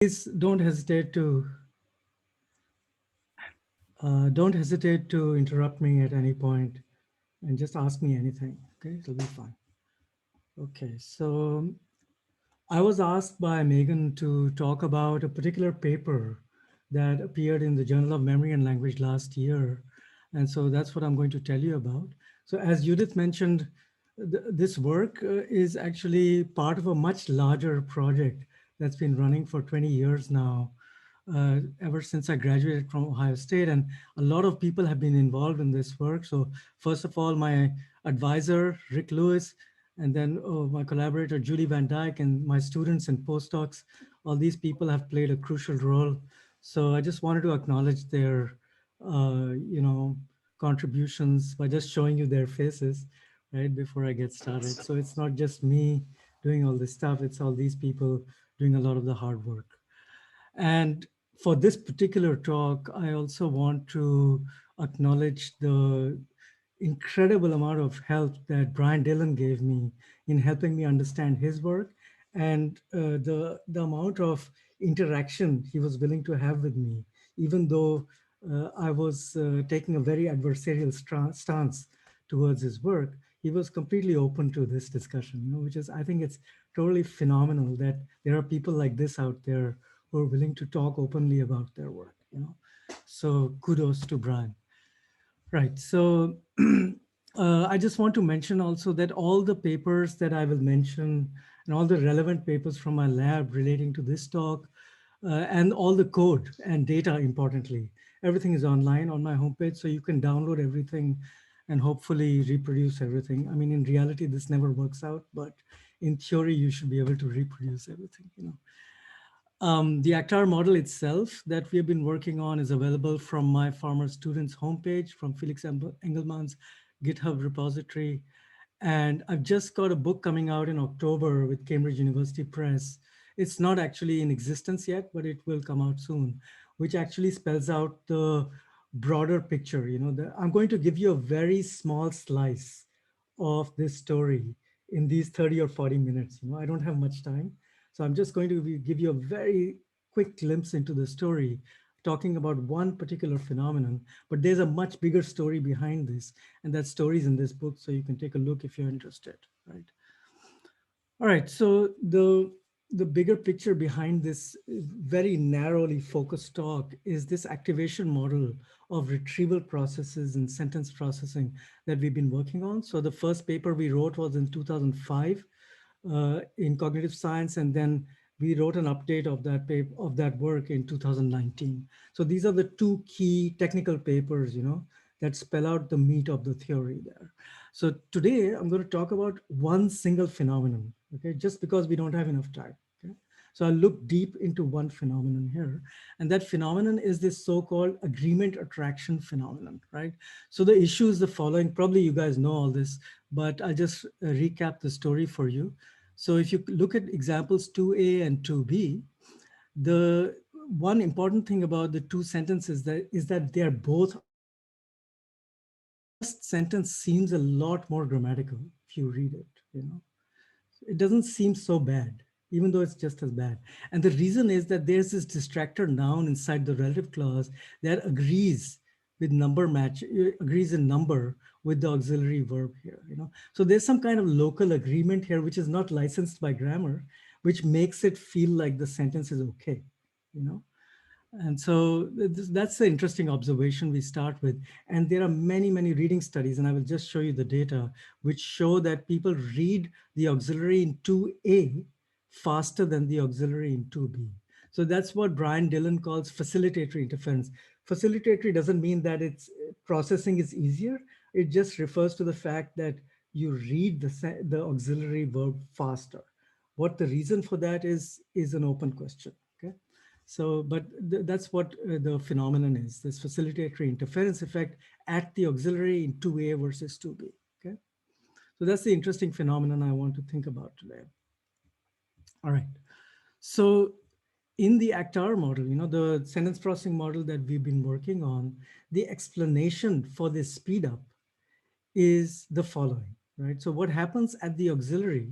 Please don't hesitate to interrupt me at any point and just ask me anything. Okay, it'll be fine. Okay, so I was asked by Megan to talk about a particular paper that appeared in the Journal of Memory and Language last year. And so that's what I'm going to tell you about. So as Judith mentioned, this work is actually part of a much larger project that's been running for 20 years now, ever since I graduated from Ohio State. And a lot of people have been involved in this work. So first of all, my advisor, Rick Lewis, and then my collaborator, Julie Van Dyke, and my students and postdocs, all these people have played a crucial role. So I just wanted to acknowledge their, contributions by just showing you their faces, right, before I get started. So it's not just me doing all this stuff, it's all these people doing a lot of the hard work. And for this particular talk, I also want to acknowledge the incredible amount of help that Brian Dillon gave me in helping me understand his work, and the amount of interaction he was willing to have with me, even though I was taking a very adversarial stance towards his work. He was completely open to this discussion, which is, I think it's totally phenomenal that there are people like this out there who are willing to talk openly about their work. So kudos to Brian. Right. So I just want to mention also that all the papers that I will mention and all the relevant papers from my lab relating to this talk and all the code and data, importantly, everything is online on my homepage. So you can download everything and hopefully reproduce everything. I mean, in reality, this never works out, but in theory, you should be able to reproduce everything. The ACTAR model itself that we have been working on is available from my former students homepage, from Felix Engelmann's GitHub repository. And I've just got a book coming out in October with Cambridge University Press. It's not actually in existence yet, but it will come out soon, which actually spells out the broader picture. I'm going to give you a very small slice of this story in these 30 or 40 minutes. I don't have much time. So I'm just going to give you a very quick glimpse into the story, talking about one particular phenomenon, but there's a much bigger story behind this, and that story is in this book, so you can take a look if you're interested, right? All right, so the bigger picture behind this very narrowly focused talk is this activation model of retrieval processes and sentence processing that we've been working on. So the first paper we wrote was in 2005 in cognitive science, and then we wrote an update of that paper, of that work in 2019. So these are the two key technical papers, that spell out the meat of the theory there. So today I'm going to talk about one single phenomenon, okay, just because we don't have enough time. Okay? So I'll look deep into one phenomenon here. And that phenomenon is this so-called agreement attraction phenomenon, right? So the issue is the following. Probably you guys know all this, but I'll just recap the story for you. So if you look at examples 2A and 2B, the one important thing about the two sentences is that they are both identical. The first sentence seems a lot more grammatical if you read it. It doesn't seem so bad, even though it's just as bad. And the reason is that there's this distractor noun inside the relative clause that agrees with number match, agrees in number with the auxiliary verb here. So there's some kind of local agreement here, which is not licensed by grammar, which makes it feel like the sentence is okay, you know. And so that's the interesting observation we start with. And there are many, many reading studies, and I will just show you the data, which show that people read the auxiliary in 2A faster than the auxiliary in 2B. So that's what Brian Dillon calls facilitatory interference. Facilitatory doesn't mean that it's processing is easier. It just refers to the fact that you read the auxiliary verb faster. What the reason for that is an open question. Okay. So, but that's what the phenomenon is, this facilitatory interference effect at the auxiliary in 2A versus 2B, okay? So that's the interesting phenomenon I want to think about today. All right, so in the ACTAR model, the sentence processing model that we've been working on, the explanation for this speed up is the following, right? So what happens at the auxiliary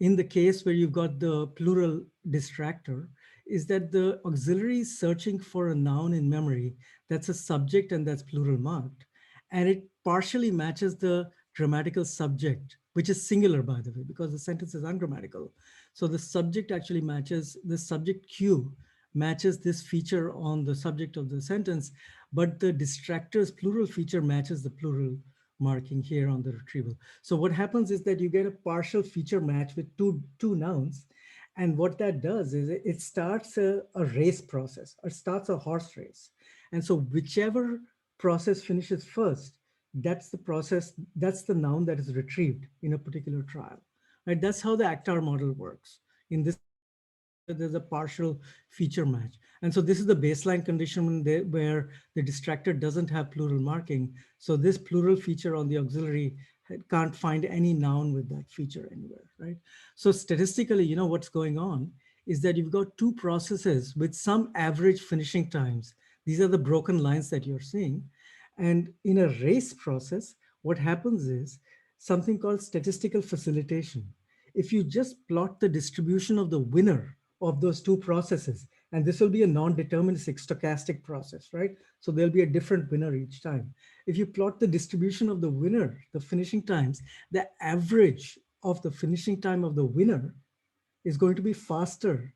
in the case where you've got the plural distractor is that the auxiliary is searching for a noun in memory that's a subject and that's plural marked. And it partially matches the grammatical subject, which is singular, by the way, because the sentence is ungrammatical. So the subject actually matches, the subject cue matches this feature on the subject of the sentence, but the distractor's plural feature matches the plural marking here on the retrieval. So what happens is that you get a partial feature match with two nouns. And what that does is it starts a race process, or starts a horse race. And so whichever process finishes first, that's the process, that's the noun that is retrieved in a particular trial. Right? That's how the ACTAR model works. In this there's a partial feature match. And so this is the baseline condition where the distractor doesn't have plural marking. So this plural feature on the auxiliary can't find any noun with that feature anywhere, right? So statistically, what's going on is that you've got two processes with some average finishing times. These are the broken lines that you're seeing. And in a race process, what happens is something called statistical facilitation. If you just plot the distribution of the winner of those two processes, and this will be a non-deterministic stochastic process, right? So there'll be a different winner each time. If you plot the distribution of the winner, the finishing times, the average of the finishing time of the winner is going to be faster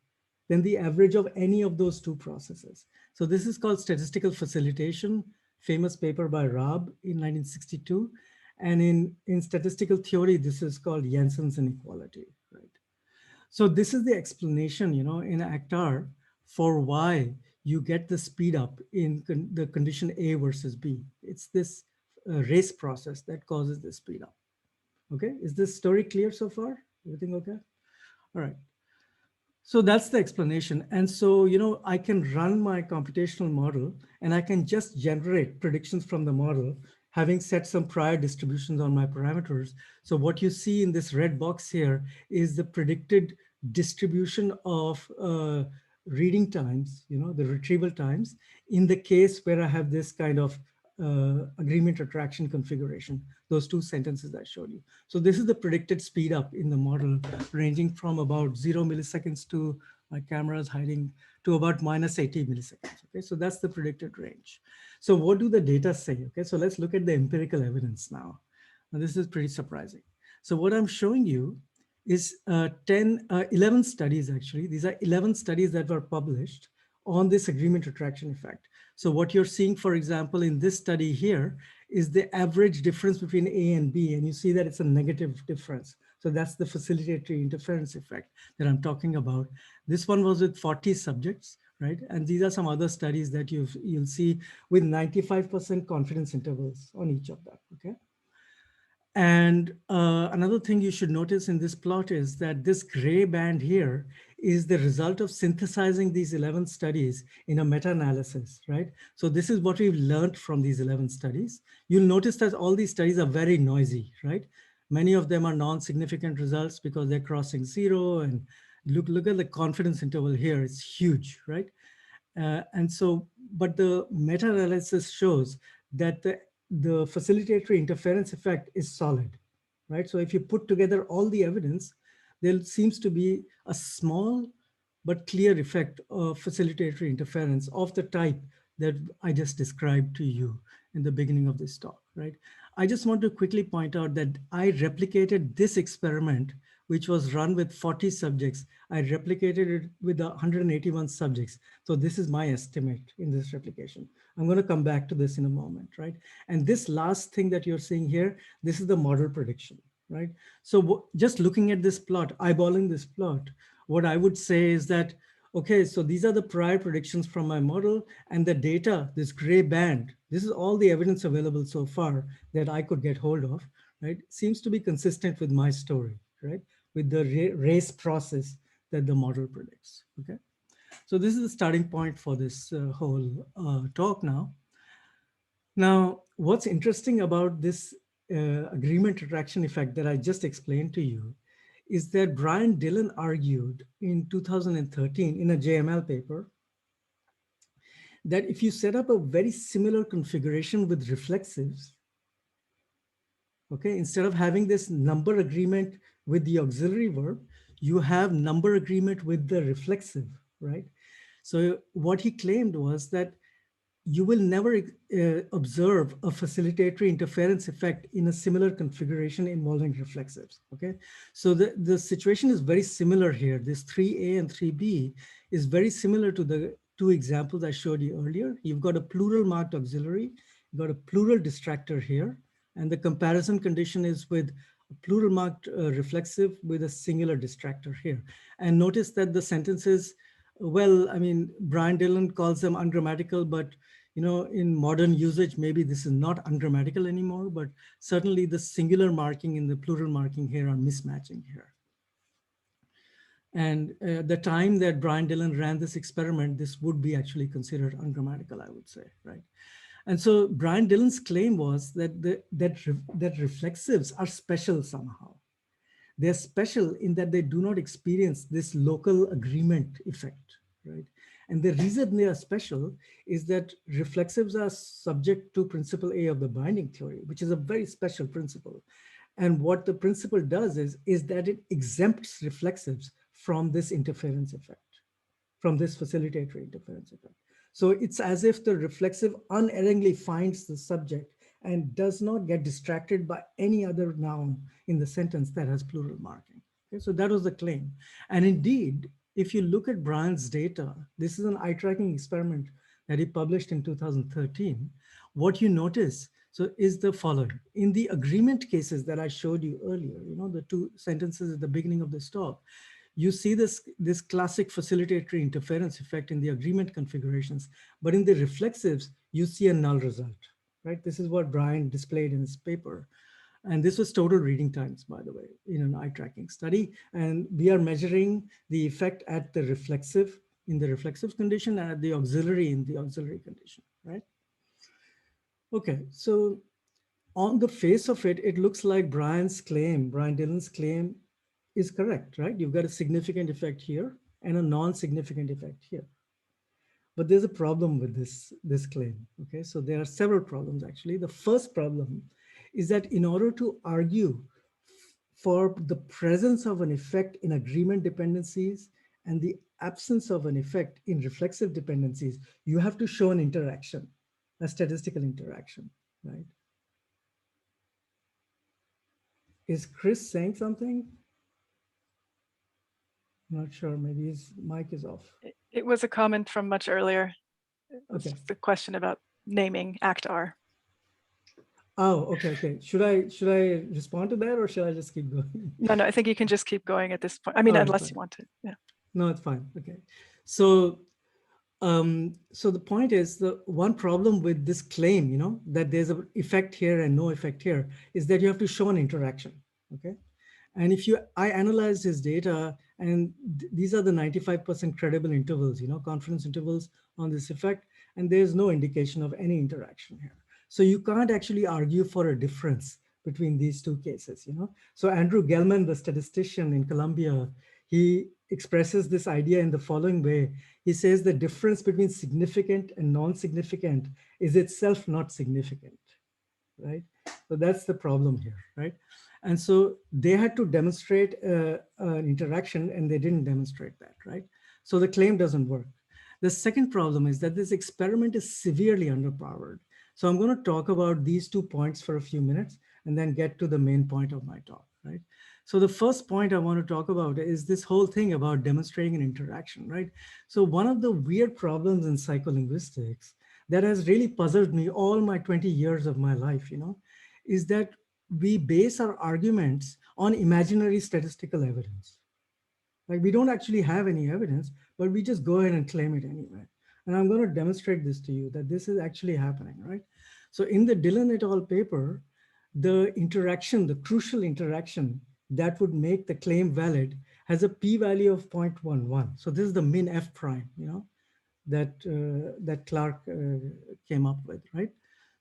than the average of any of those two processes. So this is called statistical facilitation, famous paper by Raab in 1962. And in statistical theory, this is called Jensen's inequality, right? So this is the explanation, in ACTAR for why you get the speed up in the condition A versus B. It's this race process that causes the speed up. Okay, is this story clear so far? Everything okay? All right. So that's the explanation. And so, I can run my computational model and I can just generate predictions from the model, having set some prior distributions on my parameters. So what you see in this red box here is the predicted distribution of reading times, the retrieval times, in the case where I have this kind of agreement attraction configuration, those two sentences I showed you. So this is the predicted speed up in the model, ranging from about 0 milliseconds to, my camera is hiding, to about minus 80 milliseconds. Okay, so that's the predicted range. So what do the data say? Okay, so let's look at the empirical evidence now. Now this is pretty surprising. So what I'm showing you is 11 studies actually. These are 11 studies that were published on this agreement attraction effect. So what you're seeing, for example, in this study here is the average difference between A and B, and you see that it's a negative difference. So that's the facilitatory interference effect that I'm talking about. This one was with 40 subjects, right? And these are some other studies that you'll see with 95% confidence intervals on each of them, okay? And another thing you should notice in this plot is that this gray band here is the result of synthesizing these 11 studies in a meta-analysis, right? So this is what we've learned from these 11 studies. You'll notice that all these studies are very noisy, right? Many of them are non-significant results because they're crossing zero. And look at the confidence interval here, it's huge, right? And so, but the meta-analysis shows that the facilitatory interference effect is solid, right? So if you put together all the evidence, there seems to be a small but clear effect of facilitatory interference of the type that I just described to you in the beginning of this talk, right? I just want to quickly point out that I replicated this experiment, which was run with 40 subjects. I replicated it with 181 subjects. So this is my estimate in this replication. I'm going to come back to this in a moment, right? And this last thing that you're seeing here, this is the model prediction, right? So just looking at this plot, eyeballing this plot, what I would say is that, okay, so these are the prior predictions from my model, and the data, this gray band, this is all the evidence available so far that I could get hold of, right? Seems to be consistent with my story, right? With the race process that the model predicts, okay? So this is the starting point for this whole talk now. Now, what's interesting about this agreement attraction effect that I just explained to you is that Brian Dillon argued in 2013 in a JML paper that if you set up a very similar configuration with reflexives, okay, instead of having this number agreement with the auxiliary verb, you have number agreement with the reflexive, right? So what he claimed was that you will never observe a facilitatory interference effect in a similar configuration involving reflexives, okay? So the situation is very similar here. This 3A and 3B is very similar to the two examples I showed you earlier. You've got a plural marked auxiliary, you've got a plural distractor here, and the comparison condition is with a plural marked reflexive with a singular distractor here. And notice that the sentences, well, I mean, Brian Dillon calls them ungrammatical, but in modern usage, maybe this is not ungrammatical anymore, but certainly the singular marking and the plural marking here are mismatching here. And the time that Brian Dillon ran this experiment, this would be actually considered ungrammatical, I would say, right? And so Brian Dillon's claim was that that reflexives are special somehow. They're special in that they do not experience this local agreement effect, right? And the reason they are special is that reflexives are subject to principle A of the binding theory, which is a very special principle. And what the principle does is that it exempts reflexives from this interference effect, from this facilitatory interference effect. So it's as if the reflexive unerringly finds the subject and does not get distracted by any other noun in the sentence that has plural marking. Okay, so that was the claim. And indeed, if you look at Brian's data, this is an eye tracking experiment that he published in 2013. What you notice is the following. In the agreement cases that I showed you earlier, the two sentences at the beginning of this talk, you see this classic facilitatory interference effect in the agreement configurations, but in the reflexives, you see a null result, right? This is what Brian displayed in his paper. And this was total reading times, by the way, in an eye tracking study. And we are measuring the effect at the reflexive, in the reflexive condition, and at the auxiliary in the auxiliary condition, right? Okay, so on the face of it, it looks like Brian Dillon's claim is correct, right? You've got a significant effect here and a non-significant effect here. But there's a problem with this claim, okay? So there are several problems, actually. The first problem is that in order to argue for the presence of an effect in agreement dependencies and the absence of an effect in reflexive dependencies, you have to show an interaction, a statistical interaction, right? Is Chris saying something? I'm not sure, maybe his mic is off. It was a comment from much earlier. It was Okay. the question about naming ACT-R. Oh, okay. Should I respond to that or should I just keep going? No, I think you can just keep going at this point. I mean, unless you want to, yeah. No, it's fine, okay. So the point is, the one problem with this claim, that there's an effect here and no effect here, is that you have to show an interaction, okay? And I analyzed his data, and these are the 95% credible intervals, confidence intervals on this effect, and there's no indication of any interaction here. So you can't actually argue for a difference between these two cases, So Andrew Gelman, the statistician in Columbia, he expresses this idea in the following way. He says the difference between significant and non-significant is itself not significant, right? So that's the problem here, right? And so they had to demonstrate an interaction and they didn't demonstrate that, right? So the claim doesn't work. The second problem is that this experiment is severely underpowered. So I'm going to talk about these 2 points for a few minutes and then get to the main point of my talk, right? So the first point I want to talk about is this whole thing about demonstrating an interaction, right? So one of the weird problems in psycholinguistics that has really puzzled me all my 20 years of my life, is that we base our arguments on imaginary statistical evidence. Like we don't actually have any evidence, but we just go ahead and claim it anyway. And I'm going to demonstrate this to you that this is actually happening, right? So in the Dillon et al. Paper, the interaction, the crucial interaction that would make the claim valid has a p-value of 0.11. So this is the min f prime, that Clark came up with, right?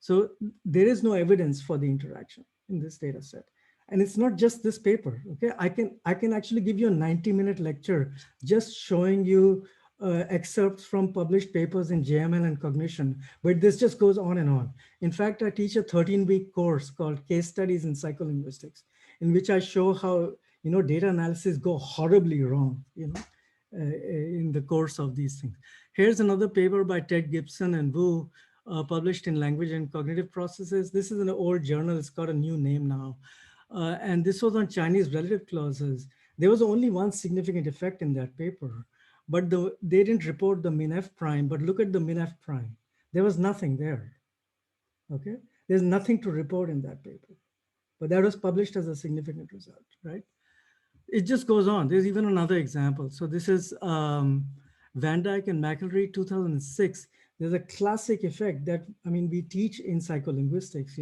So there is no evidence for the interaction in this data set. And it's not just this paper, okay? I can actually give you a 90-minute lecture just showing you excerpts from published papers in JML and cognition, but this just goes on and on. In fact, I teach a 13-week course called Case Studies in Psycholinguistics, in which I show how, data analysis go horribly wrong, in the course of these things. Here's another paper by Ted Gibson and Wu, published in Language and Cognitive Processes. This is an old journal. It's got a new name now. And this was on Chinese relative clauses. There was only one significant effect in that paper, but they didn't report the min f prime, but look at the min f prime. There was nothing there, okay? There's nothing to report in that paper, but that was published as a significant result, right? It just goes on. There's even another example. So this is Van Dyke and McElry, 2006. There's a classic effect that, I mean, we teach in psycholinguistics,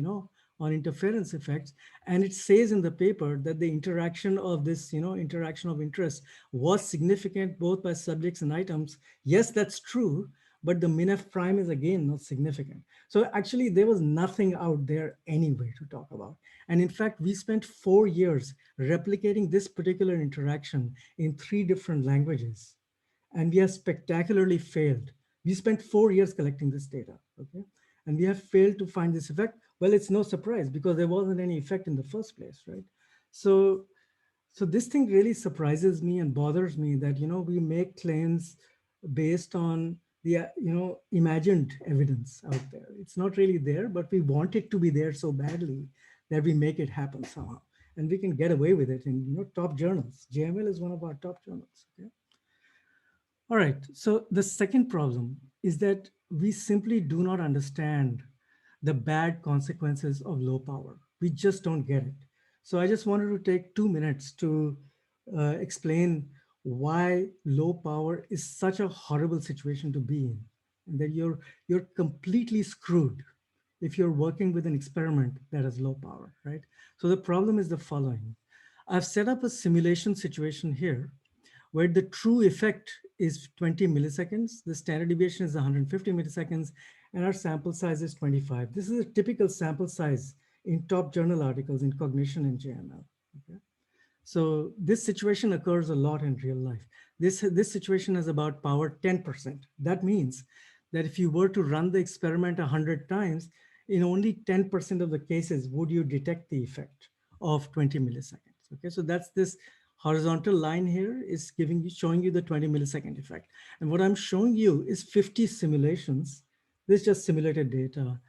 on interference effects. And it says in the paper that the interaction of this, interaction of interest was significant both by subjects and items. Yes, that's true, but the min f prime is again not significant. So actually there was nothing out there anyway to talk about. And in fact, we spent 4 years replicating this particular interaction in 3 different languages. And we have spectacularly failed. We spent 4 years collecting this data, okay? And we have failed to find this effect. Well, it's no surprise because there wasn't any effect in the first place, right? So, so this thing really surprises me and bothers me that, we make claims based on the, imagined evidence out there. It's not really there, but we want it to be there so badly that we make it happen somehow. And we can get away with it in, top journals. JML is one of our top journals, okay? All right, so the second problem is that we simply do not understand the bad consequences of low power. We just don't get it. So I just wanted to take 2 minutes to explain why low power is such a horrible situation to be in, and that you're completely screwed if you're working with an experiment that has low power, right? So the problem is the following. I've set up a simulation situation here where the true effect is 20 milliseconds, the standard deviation is 150 milliseconds, and our sample size is 25. This is a typical sample size in top journal articles in cognition and JML. Okay? So this situation occurs a lot in real life. This situation is about power 10%. That means that if you were to run the experiment 100 times, in only 10% of the cases would you detect the effect of 20 milliseconds. Okay, so that's this horizontal line here is showing you the 20 millisecond effect. And what I'm showing you is 50 simulations. This is just simulated data.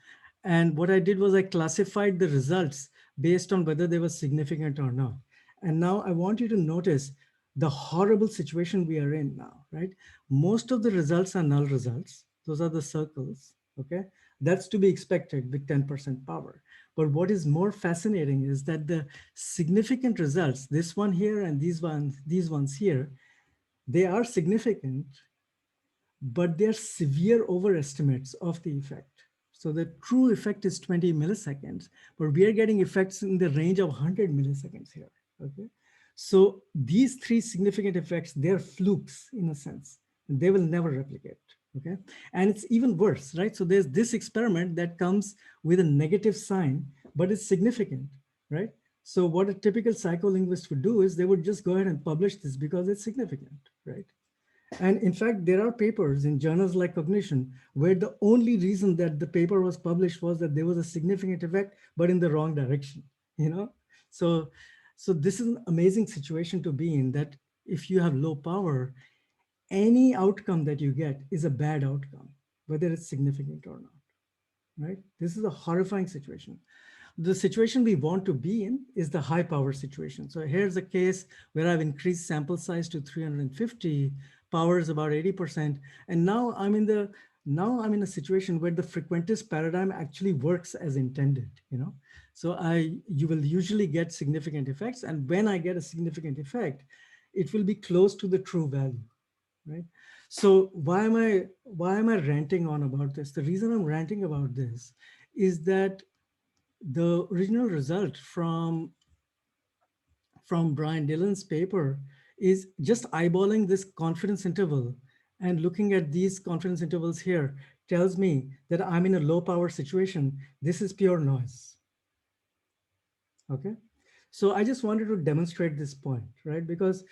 And what I did was I classified the results based on whether they were significant or not. And now I want you to notice the horrible situation we are in now, right? Most of the results are null results. Those are the circles, okay? That's to be expected with 10% power. But what is more fascinating is that the significant results, this one here and these ones here, they are significant, but they're severe overestimates of the effect. So the true effect is 20 milliseconds, but we are getting effects in the range of 100 milliseconds here, okay? So these 3 significant effects, they're flukes in a sense. They will never replicate, okay? And it's even worse, right? So there's this experiment that comes with a negative sign, but it's significant, right? So what a typical psycholinguist would do is they would just go ahead and publish this because it's significant, right? And in fact, there are papers in journals like Cognition where the only reason that the paper was published was that there was a significant effect, but in the wrong direction, you know? So, so this is an amazing situation to be in, that if you have low power, any outcome that you get is a bad outcome, whether it's significant or not, right? This is a horrifying situation. The situation we want to be in is the high power situation. So here's a case where I've increased sample size to 350, power is about 80%. And now I'm in a situation where the frequentist paradigm actually works as intended, you know? So you will usually get significant effects. And when I get a significant effect, it will be close to the true value, right? So why am I ranting on about this? The reason I'm ranting about this is that the original result from Brian Dillon's paper is just eyeballing this confidence interval and looking at these confidence intervals here tells me that I'm in a low power situation. This is pure noise. Okay. So I just wanted to demonstrate this point, right? Because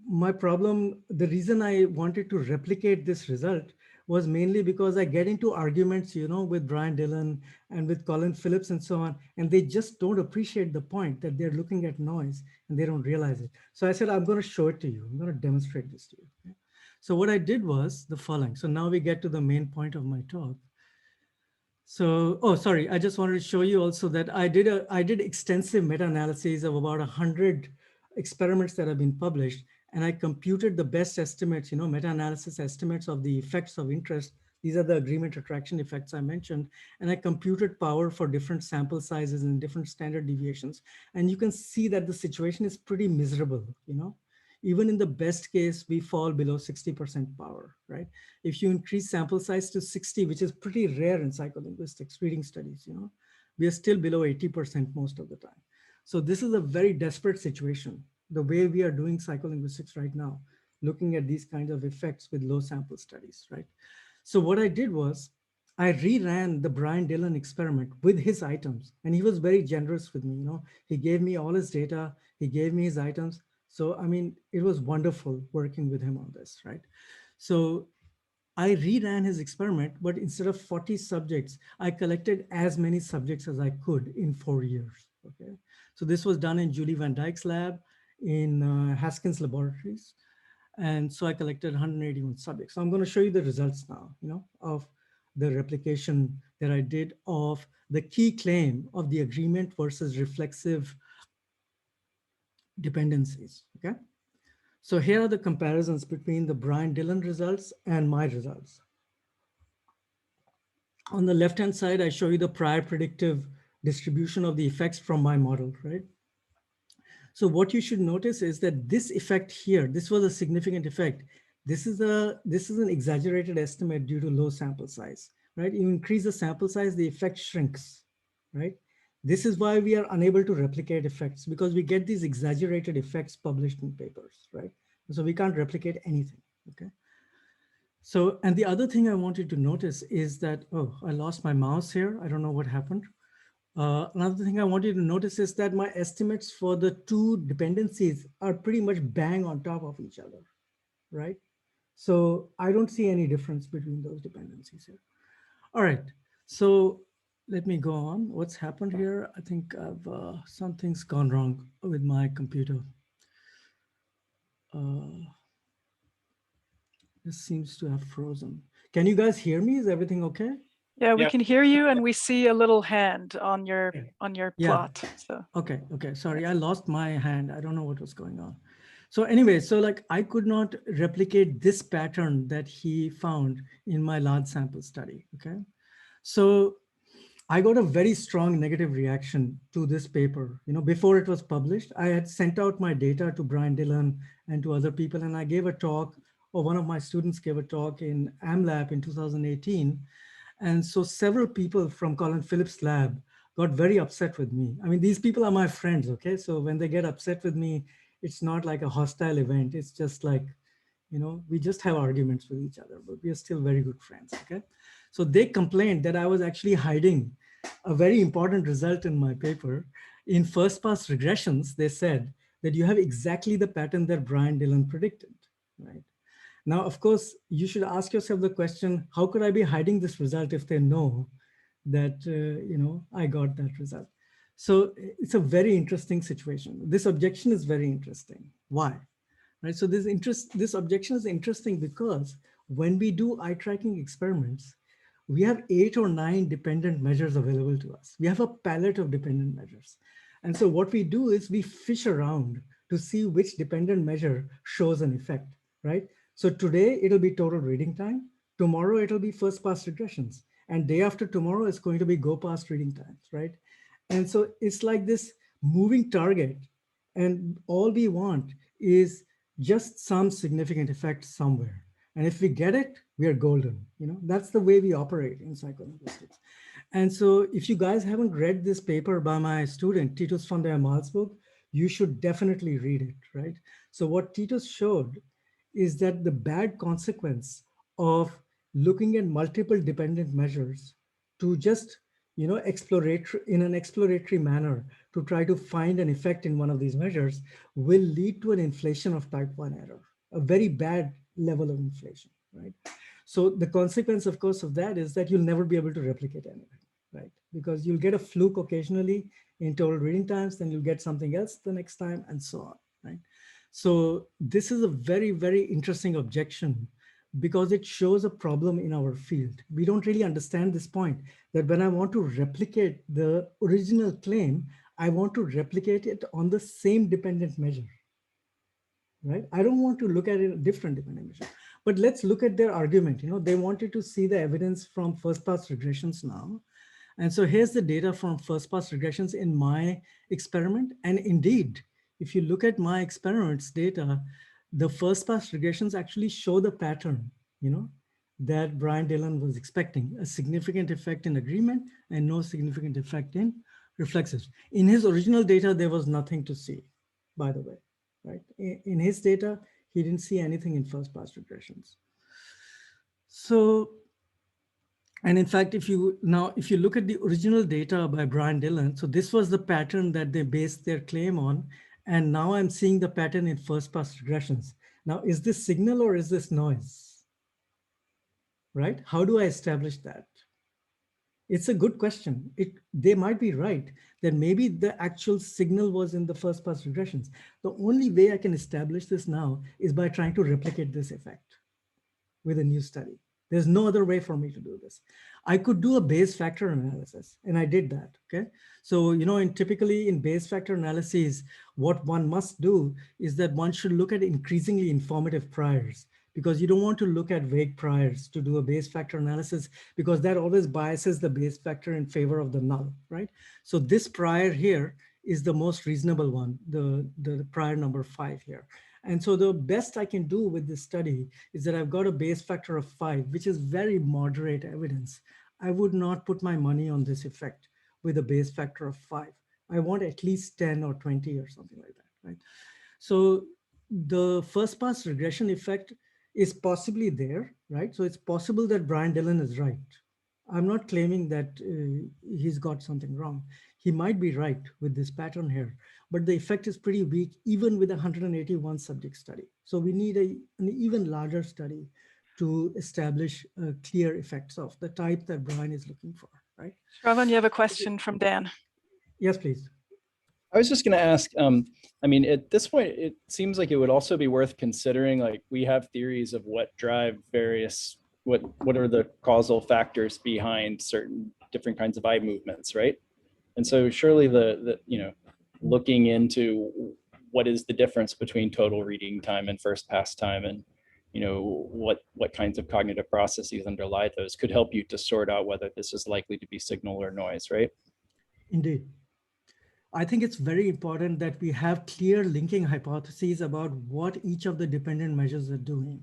my problem, the reason I wanted to replicate this result was mainly because I get into arguments, you know, with Brian Dillon and with Colin Phillips and so on, and they just don't appreciate the point that they're looking at noise and they don't realize it. So I said, I'm going to show it to you. I'm going to demonstrate this to you. Okay? So what I did was the following. So now we get to the main point of my talk. So, oh, sorry, I just wanted to show you also that I did extensive meta-analyses of about 100 experiments that have been published, and I computed the best estimates, meta-analysis estimates of the effects of interest. These are the agreement attraction effects I mentioned, and I computed power for different sample sizes and different standard deviations. And you can see that the situation is pretty miserable. Even in the best case, we fall below 60% power, right? If you increase sample size to 60, which is pretty rare in psycholinguistics reading studies, we are still below 80% most of the time. So this is a very desperate situation, the way we are doing psycholinguistics right now, looking at these kinds of effects with low sample studies, right? So what I did was I reran the Brian Dillon experiment with his items, and he was very generous with me. He gave me all his data, he gave me his items. So, I mean, it was wonderful working with him on this, right? So I reran his experiment, but instead of 40 subjects, I collected as many subjects as I could in 4 years. Okay, so this was done in Julie Van Dyke's lab in Haskins Laboratories, and so I collected 181 subjects. So I'm going to show you the results now, of the replication that I did of the key claim of the agreement versus reflexive dependencies. Okay, so here are the comparisons between the Brian Dillon results and my results. On the left-hand side, I show you the prior predictive distribution of the effects from my model, right? So what you should notice is that this effect here, this was a significant effect. This is an exaggerated estimate due to low sample size, right? You increase the sample size, the effect shrinks, right? This is why we are unable to replicate effects, because we get these exaggerated effects published in papers, right? So we can't replicate anything, okay? So, and the other thing I wanted to notice is that, oh, I lost my mouse here. I don't know what happened. Another thing I wanted to notice is that my estimates for the two dependencies are pretty much bang on top of each other, right? So I don't see any difference between those dependencies here. All right, so let me go on. What's happened here? I think something's gone wrong with my computer. Uh, this seems to have frozen. Can you guys hear me? Is everything okay? Yeah, we can hear you, and we see a little hand on your Okay. Yeah. plot. So Okay. Sorry, I lost my hand. I don't know what was going on. So anyway, so like I could not replicate this pattern that he found in my large sample study. Okay. So I got a very strong negative reaction to this paper. Before it was published, I had sent out my data to Brian Dillon and to other people, and I gave a talk, or one of my students gave a talk in AmLab in 2018. And so several people from Colin Phillips' lab got very upset with me. I mean, these people are my friends, okay? So when they get upset with me, it's not like a hostile event. It's just like, we just have arguments with each other, but we are still very good friends, okay? So they complained that I was actually hiding a very important result in my paper. In first pass regressions, they said that you have exactly the pattern that Brian Dillon predicted, right? Now, of course, you should ask yourself the question, how could I be hiding this result if they know that, I got that result? So it's a very interesting situation. This objection is very interesting. Why? Right? So this objection is interesting because when we do eye tracking experiments, we have 8 or 9 dependent measures available to us. We have a palette of dependent measures. And so what we do is we fish around to see which dependent measure shows an effect, right? So today it'll be total reading time. Tomorrow it'll be first pass regressions. And day after tomorrow is going to be go past reading times, right? And so it's like this moving target. And all we want is just some significant effect somewhere. And if we get it, we are golden. That's the way we operate in psycholinguistics. And so if you guys haven't read this paper by my student, Titus van der Maal's book, you should definitely read it, right? So what Titus showed is that the bad consequence of looking at multiple dependent measures to just, exploratory in an exploratory manner to try to find an effect in one of these measures will lead to an inflation of type 1 error, a very bad level of inflation, right? So the consequence, of course, of that is that you'll never be able to replicate anything, right? Because you'll get a fluke occasionally in total reading times, then you'll get something else the next time, and so on, right? So this is a very, very interesting objection because it shows a problem in our field. We don't really understand this point, that when I want to replicate the original claim, I want to replicate it on the same dependent measure, right? I don't want to look at it a different dependent measure. But let's look at their argument. They wanted to see the evidence from first pass regressions now. And so here's the data from first pass regressions in my experiment. And indeed, if you look at my experiments data, the first pass regressions actually show the pattern, that Brian Dillon was expecting: a significant effect in agreement and no significant effect in reflexives. In his original data, there was nothing to see, by the way, right? In his data, he didn't see anything in first pass regressions. So, and in fact, if you look at the original data by Brian Dillon, so this was the pattern that they based their claim on. And now I'm seeing the pattern in first pass regressions. Now, is this signal or is this noise? Right? How do I establish that? It's a good question. They might be right that maybe the actual signal was in the first pass regressions. The only way I can establish this now is by trying to replicate this effect with a new study. There's no other way for me to do this. I could do a Bayes factor analysis, and I did that, okay? So, typically in Bayes factor analyses, what one must do is that one should look at increasingly informative priors, because you don't want to look at vague priors to do a Bayes factor analysis, because that always biases the Bayes factor in favor of the null, right? So this prior here is the most reasonable one, the prior number 5 here. And so the best I can do with this study is that I've got a Bayes factor of 5, which is very moderate evidence. I would not put my money on this effect with a Bayes factor of 5. I want at least 10 or 20 or something like that, right? So the first pass regression effect is possibly there, right? So it's possible that Brian Dillon is right. I'm not claiming that he's got something wrong. He might be right with this pattern here, but the effect is pretty weak even with a 181 subject study. So we need an even larger study to establish clear effects of the type that Brian is looking for, right? Shravan, you have a question from Dan. Yes, please. I was just going to ask, I mean, at this point, it seems like it would also be worth considering, like, we have theories of what drive various, what are the causal factors behind certain different kinds of eye movements, right? And so surely the looking into what is the difference between total reading time and first pass time, and what kinds of cognitive processes underlie those, could help you to sort out whether this is likely to be signal or noise, right? Indeed. I think it's very important that we have clear linking hypotheses about what each of the dependent measures are doing,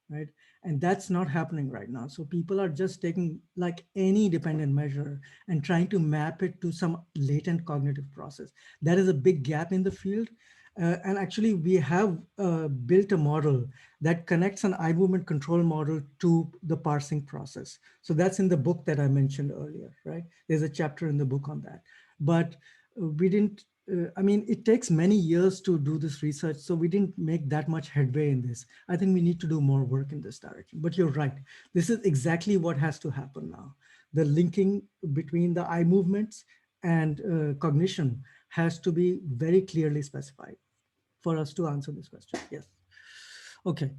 right? And that's not happening right now. So people are just taking like any dependent measure and trying to map it to some latent cognitive process. That is a big gap in the field. And actually we have built a model that connects an eye movement control model to the parsing process. So that's in the book that I mentioned earlier, right? There's a chapter in the book on that. But we didn't, I mean, it takes many years to do this research, so we didn't make that much headway in this. I think we need to do more work in this direction, but you're right. This is exactly what has to happen now. The linking between the eye movements and cognition has to be very clearly specified for us to answer this question, yes. Okay,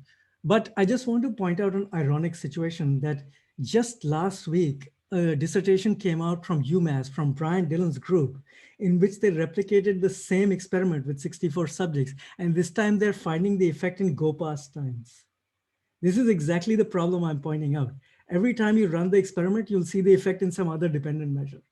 but I just want to point out an ironic situation that just last week, a dissertation came out from UMass, from Brian Dillon's group, in which they replicated the same experiment with 64 subjects. And this time they're finding the effect in go past times. This is exactly the problem I'm pointing out. Every time you run the experiment, you'll see the effect in some other dependent measure.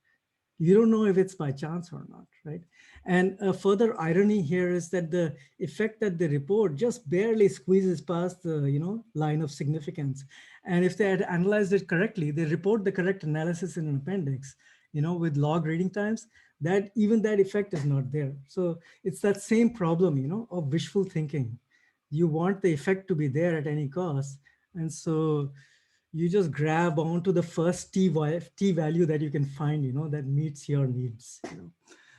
You don't know if it's by chance or not, right? And a further irony here is that the effect that they report just barely squeezes past the line of significance. And if they had analyzed it correctly, they report the correct analysis in an appendix, with log reading times, that even that effect is not there. So it's that same problem, of wishful thinking. You want the effect to be there at any cost. And so you just grab onto the first t value that you can find, that meets your needs.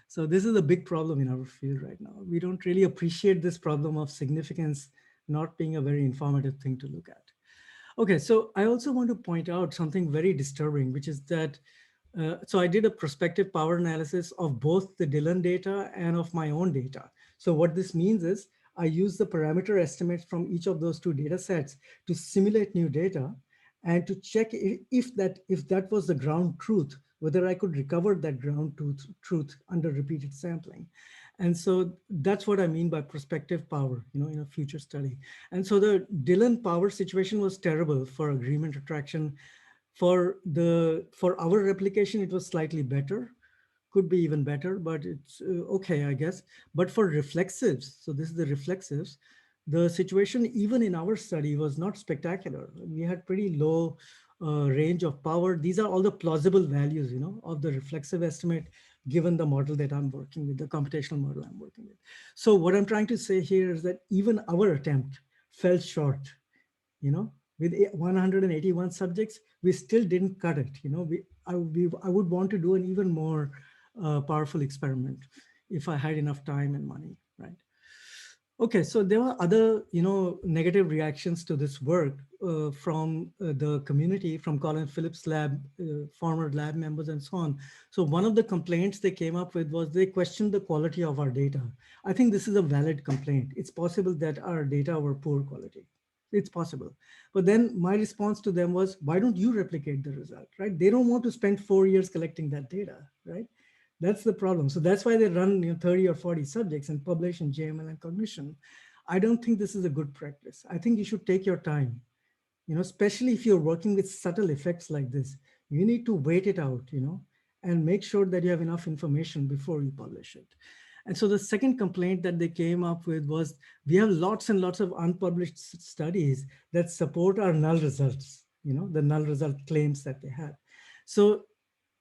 So this is a big problem in our field right now. We don't really appreciate this problem of significance not being a very informative thing to look at. Okay, so I also want to point out something very disturbing, which is that, so I did a prospective power analysis of both the Dillon data and of my own data. So what this means is I use the parameter estimates from each of those two data sets to simulate new data and to check if that was the ground truth, whether I could recover that ground truth under repeated sampling. And so that's what I mean by prospective power, in a future study. And so the Dillon power situation was terrible for agreement attraction. For our replication, it was slightly better, could be even better, but it's okay, I guess. But for reflexives, so this is the reflexives, the situation even in our study was not spectacular. We had pretty low range of power. These are all the plausible values, of the reflexive estimate, given the model that I'm working with, the computational model I'm working with. So what I'm trying to say here is that even our attempt fell short, with 181 subjects, we still didn't cut it. I would want to do an even more powerful experiment if I had enough time and money, right? Okay, so there were other, negative reactions to this work from the community, from Colin Phillips' lab, former lab members and so on. So one of the complaints they came up with was they questioned the quality of our data. I think this is a valid complaint. It's possible that our data were poor quality. It's possible. But then my response to them was, why don't you replicate the result, right? They don't want to spend 4 years collecting that data, right? That's the problem. So that's why they run 30 or 40 subjects and publish in JML and Cognition. I don't think this is a good practice. I think you should take your time, especially if you're working with subtle effects like this. You need to wait it out, and make sure that you have enough information before you publish it. And so the second complaint that they came up with was, we have lots and lots of unpublished studies that support our null results, the null result claims that they have. So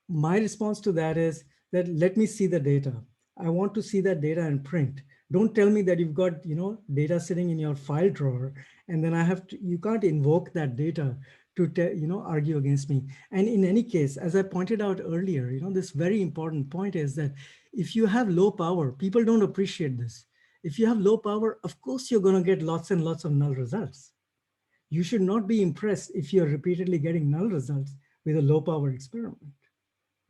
my response to that is that let me see the data. I want to see that data in print. Don't tell me that you've got data sitting in your file drawer, and then you can't invoke that data to argue against me. And in any case, as I pointed out earlier, this very important point is that if you have low power, people don't appreciate this. If you have low power, of course you're going to get lots and lots of null results. You should not be impressed if you're repeatedly getting null results with a low power experiment.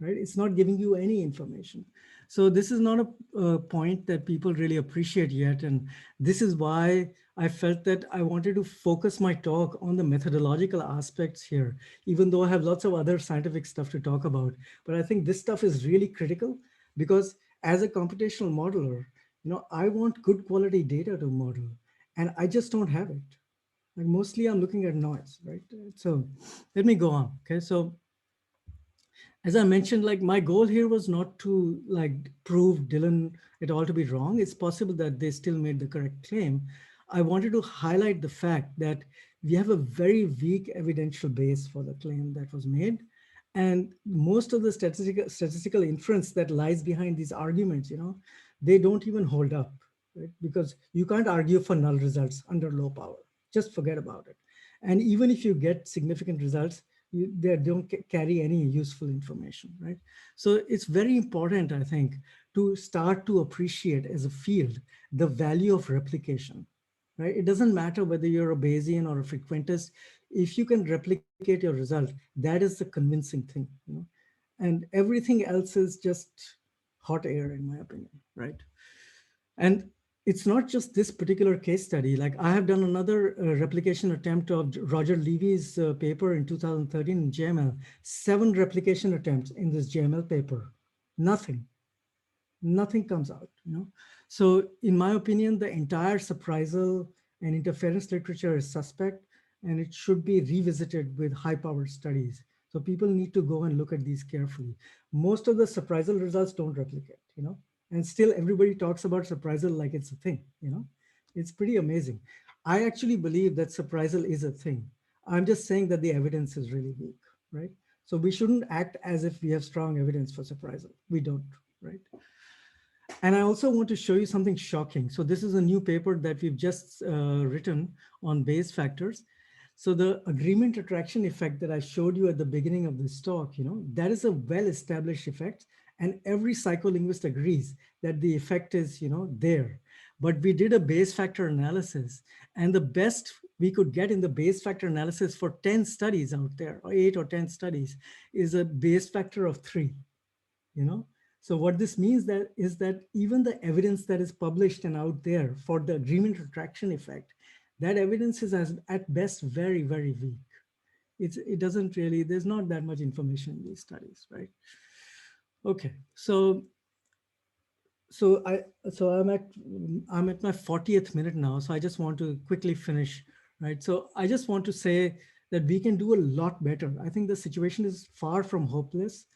Right? It's not giving you any information. So this is not a point that people really appreciate yet. And this is why I felt that I wanted to focus my talk on the methodological aspects here, even though I have lots of other scientific stuff to talk about. But I think this stuff is really critical because as a computational modeler, I want good quality data to model, and I just don't have it. Like mostly I'm looking at noise, right? So let me go on, okay? So as I mentioned, like my goal here was not to prove Dillon et al. To be wrong. It's possible that they still made the correct claim. I wanted to highlight the fact that we have a very weak evidential base for the claim that was made. And most of the statistical inference that lies behind these arguments, they don't even hold up, right? Because you can't argue for null results under low power. Just forget about it. And even if you get significant results, they don't carry any useful information, right? So it's very important, I think, to start to appreciate as a field the value of replication, right? It doesn't matter whether you're a Bayesian or a frequentist. If you can replicate your result, that is the convincing thing, and everything else is just hot air, in my opinion, right? And it's not just this particular case study. Like I have done another replication attempt of Roger Levy's paper in 2013 in JML, 7 replication attempts in this JML paper, nothing comes out, So in my opinion, the entire surprisal and interference literature is suspect, and it should be revisited with high-powered studies. So people need to go and look at these carefully. Most of the surprisal results don't replicate, and still everybody talks about surprisal like it's a thing, It's pretty amazing. I actually believe that surprisal is a thing. I'm just saying that the evidence is really weak, right? So we shouldn't act as if we have strong evidence for surprisal. We don't, right? And I also want to show you something shocking. So this is a new paper that we've just written on Bayes factors. So the agreement attraction effect that I showed you at the beginning of this talk, that is a well-established effect. And every psycholinguist agrees that the effect is, there. But we did a Bayes factor analysis, and the best we could get in the Bayes factor analysis for 10 studies out there, or 8 or 10 studies, is a Bayes factor of 3, So what this means that is that even the evidence that is published and out there for the agreement retraction effect, that evidence is at best very, very weak. It doesn't really, there's not that much information in these studies, right? Okay, so I so I'm at my 40th minute now, so I just want to quickly finish, right? So I just want to say that we can do a lot better. I think the situation is far from hopeless.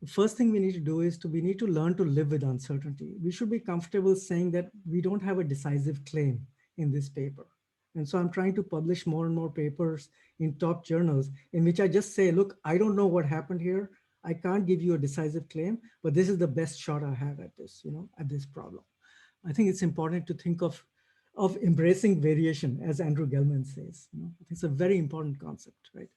The first thing we need to do is we need to learn to live with uncertainty. We should be comfortable saying that we don't have a decisive claim in this paper. And so I'm trying to publish more and more papers in top journals in which I just say, look, I don't know what happened here. I can't give you a decisive claim, but this is the best shot I have at this, at this problem. I think it's important to think of embracing variation, as Andrew Gelman says. It's a very important concept, right?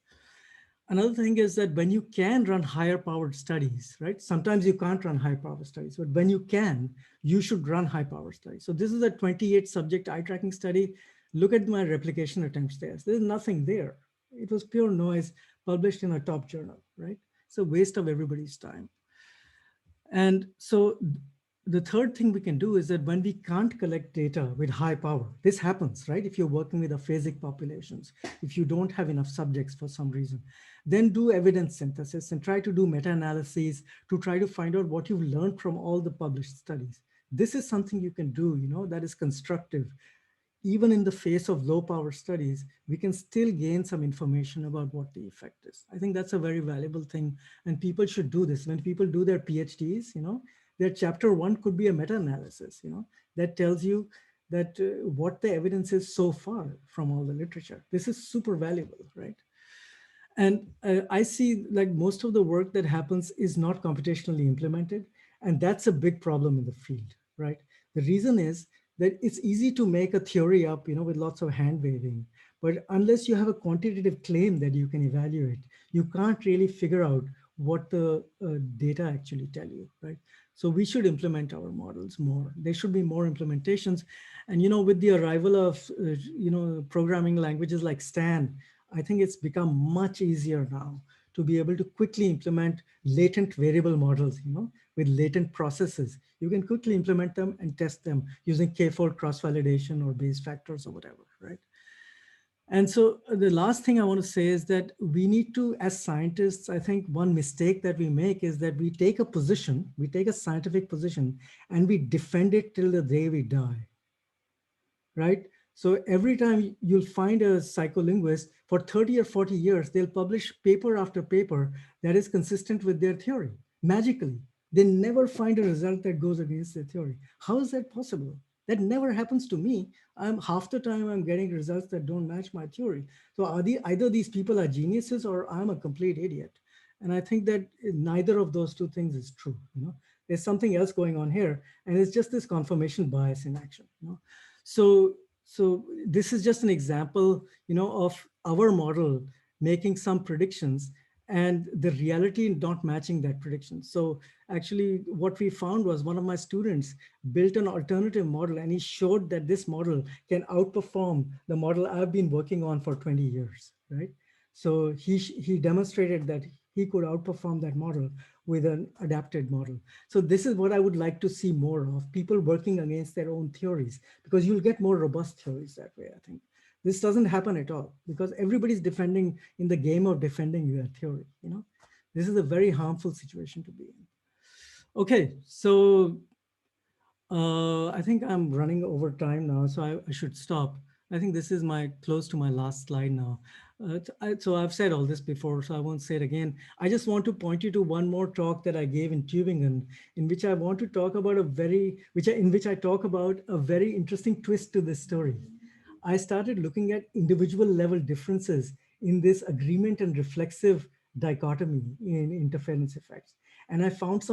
Another thing is that when you can run higher powered studies, right? Sometimes you can't run high powered studies, but when you can, you should run high powered studies. So this is a 28 subject eye tracking study. Look at my replication attempts there. There's nothing there. It was pure noise published in a top journal, right? It's a waste of everybody's time. And so the third thing we can do is that when we can't collect data with high power, this happens, right? If you're working with aphasic populations, if you don't have enough subjects for some reason, then do evidence synthesis and try to do meta-analyses to try to find out what you've learned from all the published studies. This is something you can do, that is constructive. Even in the face of low power studies, we can still gain some information about what the effect is. I think that's a very valuable thing, and people should do this. When people do their PhDs, their chapter 1 could be a meta-analysis, that tells you that what the evidence is so far from all the literature. This is super valuable, right? And I see like most of the work that happens is not computationally implemented. And that's a big problem in the field, right? The reason is that it's easy to make a theory up, with lots of hand waving. But unless you have a quantitative claim that you can evaluate, you can't really figure out what the data actually tell you, right? So we should implement our models more. There should be more implementations. And, with the arrival of, programming languages like Stan, I think it's become much easier now to be able to quickly implement latent variable models, with latent processes. You can quickly implement them and test them using k-fold cross-validation or Bayes factors or whatever, right? And so the last thing I want to say is that we need to, as scientists, I think one mistake that we make is that we take a position, we take a scientific position, and we defend it till the day we die, right? So every time you'll find a psycholinguist for 30 or 40 years, they'll publish paper after paper that is consistent with their theory. Magically, they never find a result that goes against their theory. How is that possible? That never happens to me. Half the time I'm getting results that don't match my theory. So either these people are geniuses or I'm a complete idiot. And I think that neither of those two things is true. There's something else going on here, and it's just this confirmation bias in action. So this is just an example, of our model making some predictions and the reality not matching that prediction. So actually what we found was one of my students built an alternative model, and he showed that this model can outperform the model I've been working on for 20 years, right? So he demonstrated that he could outperform that model with an adapted model. So this is what I would like to see more of, people working against their own theories, because you'll get more robust theories that way, I think. This doesn't happen at all because everybody's defending in the game of defending your theory, This is a very harmful situation to be in. Okay, so I think I'm running over time now, so I should stop. I think this is close to my last slide now. So I've said all this before, so I won't say it again. I just want to point you to one more talk that I gave in Tübingen, in which I want to talk about in which I talk about a very interesting twist to this story. I started looking at individual level differences in this agreement and reflexive dichotomy in interference effects. And I found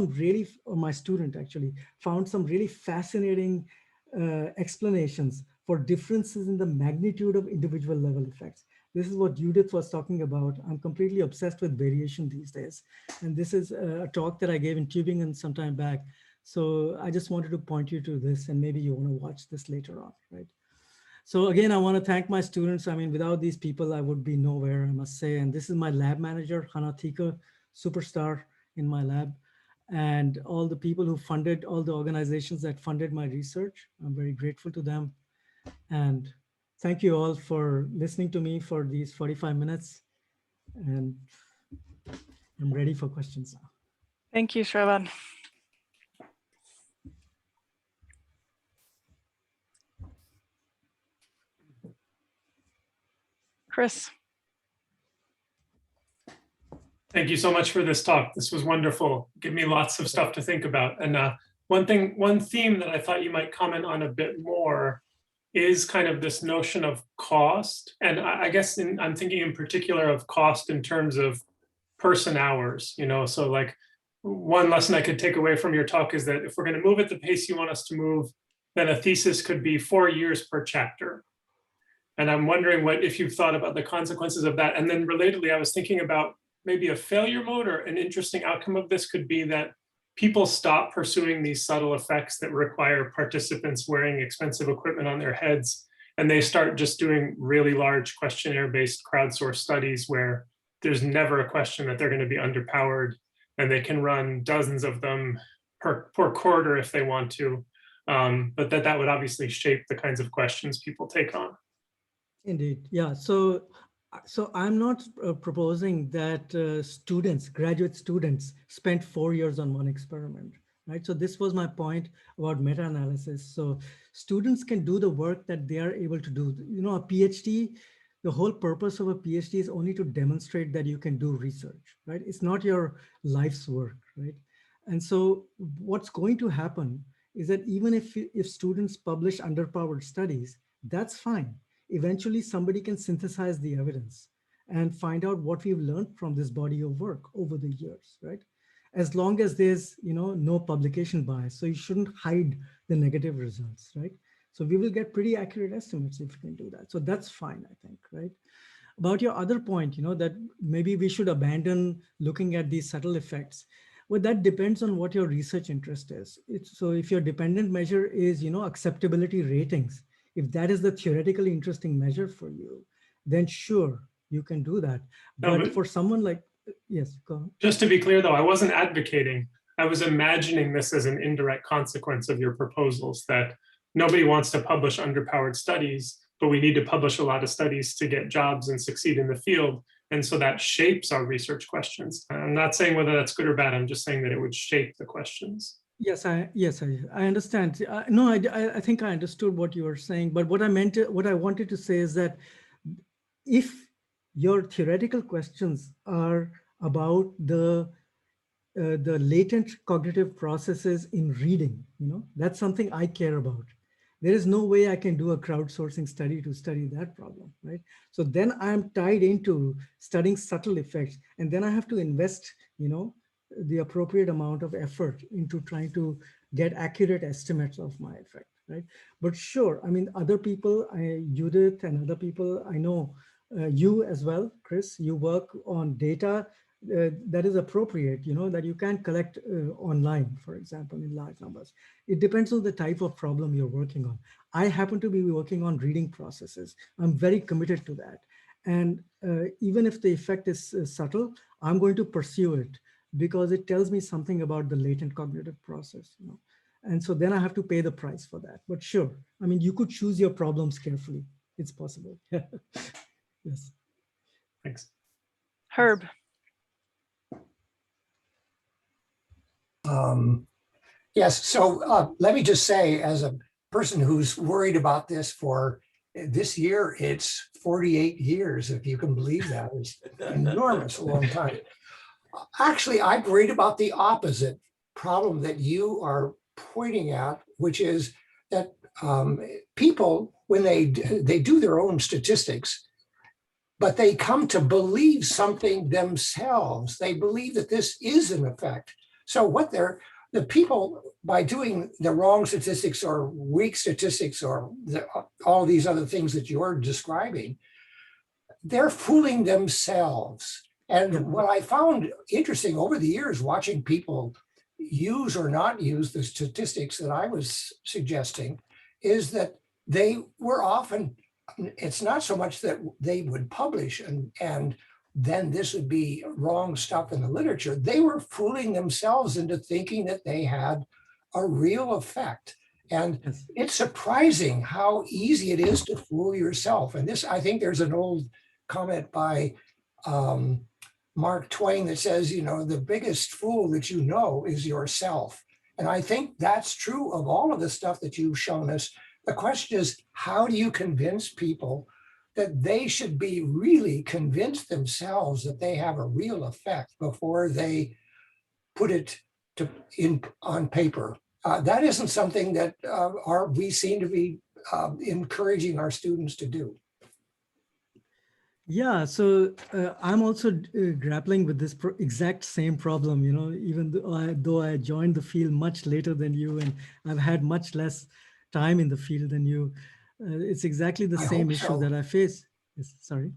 my student actually found some really fascinating explanations for differences in the magnitude of individual level effects. This is what Judith was talking about. I'm completely obsessed with variation these days. And this is a talk that I gave in Tübingen some time back. So I just wanted to point you to this, and maybe you want to watch this later on, right? So again, I want to thank my students. I mean, without these people, I would be nowhere, I must say. And this is my lab manager, Hanatika, superstar in my lab. and all the people who funded, all the organizations that funded my research. I'm very grateful to them. And thank you all for listening to me for these 45 minutes. And I'm ready for questions now. Thank you, Shravan. Chris. Thank you so much for this talk. This was wonderful. Give me lots of stuff to think about. And one theme that I thought you might comment on a bit more is kind of this notion of cost. And I guess I'm thinking in particular of cost in terms of person hours, so like one lesson I could take away from your talk is that if we're going to move at the pace you want us to move, then a thesis could be 4 years per chapter. And I'm wondering if you've thought about the consequences of that. And then relatedly, I was thinking about maybe a failure mode or an interesting outcome of this could be that people stop pursuing these subtle effects that require participants wearing expensive equipment on their heads, and they start just doing really large questionnaire-based crowdsourced studies where there's never a question that they're going to be underpowered, and they can run dozens of them per quarter if they want to. But that would obviously shape the kinds of questions people take on. Indeed, yeah. So I'm not proposing that graduate students spent 4 years on one experiment, right? So this was my point about meta-analysis. So students can do the work that they are able to do. A PhD, the whole purpose of a PhD is only to demonstrate that you can do research, right? It's not your life's work, right? And so what's going to happen is that even if students publish underpowered studies, that's fine. Eventually somebody can synthesize the evidence and find out what we've learned from this body of work over the years, right? As long as there's no publication bias. So you shouldn't hide the negative results, right? So we will get pretty accurate estimates if we can do that. So that's fine, I think, right? About your other point, that maybe we should abandon looking at these subtle effects. Well, that depends on what your research interest is. So if your dependent measure is, acceptability ratings, if that is the theoretically interesting measure for you, then sure, you can do that. But for someone like, yes, go on. Just to be clear though, I wasn't advocating, I was imagining this as an indirect consequence of your proposals, that nobody wants to publish underpowered studies, but we need to publish a lot of studies to get jobs and succeed in the field. And so that shapes our research questions. I'm not saying whether that's good or bad, I'm just saying that it would shape the questions. Yes, I understand. No, I think I understood what you were saying, but what I wanted to say is that if your theoretical questions are about the latent cognitive processes in reading, that's something I care about. There is no way I can do a crowdsourcing study to study that problem, right? So then I'm tied into studying subtle effects, and then I have to invest, the appropriate amount of effort into trying to get accurate estimates of my effect, right? But sure, I mean, other people, Judith and other people, I know you as well, Chris, you work on data that is appropriate, that you can collect online, for example, in large numbers. It depends on the type of problem you're working on. I happen to be working on reading processes. I'm very committed to that. And even if the effect is subtle, I'm going to pursue it because it tells me something about the latent cognitive process, And so then I have to pay the price for that. But sure, I mean, you could choose your problems carefully. It's possible. Yes. Thanks. Herb. Yes, so let me just say, as a person who's worried about this for this year, it's 48 years, if you can believe that. It's an enormous long time. Actually, I'm worried about the opposite problem that you are pointing at, which is that people, when they do their own statistics, but they come to believe something themselves. They believe that this is an effect. So what the people, by doing the wrong statistics or weak statistics or all these other things that you're describing, they're fooling themselves. And what I found interesting over the years, watching people use or not use the statistics that I was suggesting, is that they were often, it's not so much that they would publish and then this would be wrong stuff in the literature. They were fooling themselves into thinking that they had a real effect. And Yes. it's surprising how easy it is to fool yourself. And this, I think there's an old comment by Mark Twain that says, you know, the biggest fool that you know is yourself. And I think that's true of all of the stuff that you've shown us. The question is, how do you convince people that they should be really convinced themselves that they have a real effect before they put it on paper? That isn't something that we seem to be encouraging our students to do. Yeah, so I'm also grappling with this exact same problem, you know, even though I joined the field much later than you, and I've had much less time in the field than you. It's exactly the I same hope issue so. that I face. Yes, sorry.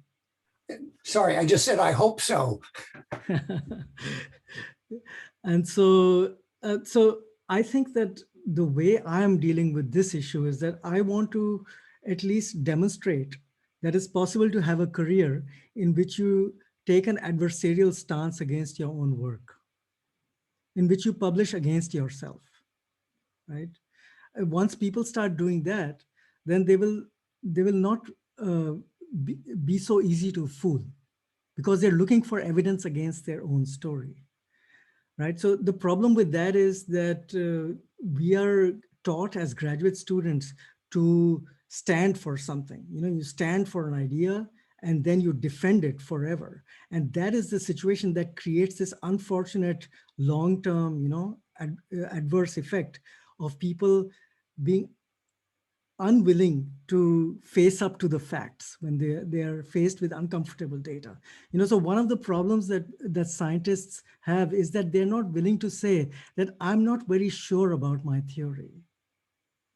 Sorry, I just said, I hope so. And so I think that the way I'm dealing with this issue is that I want to at least demonstrate that it's possible to have a career in which you take an adversarial stance against your own work, in which you publish against yourself, right? Once people start doing that, then they will not be so easy to fool, because they're looking for evidence against their own story. Right. So the problem with that is that we are taught as graduate students to stand for something. You know, you stand for an idea and then you defend it forever. And that is the situation that creates this unfortunate long-term, you know, adverse effect of people being unwilling to face up to the facts when they are faced with uncomfortable data. You know, so one of the problems that scientists have is that they're not willing to say that I'm not very sure about my theory.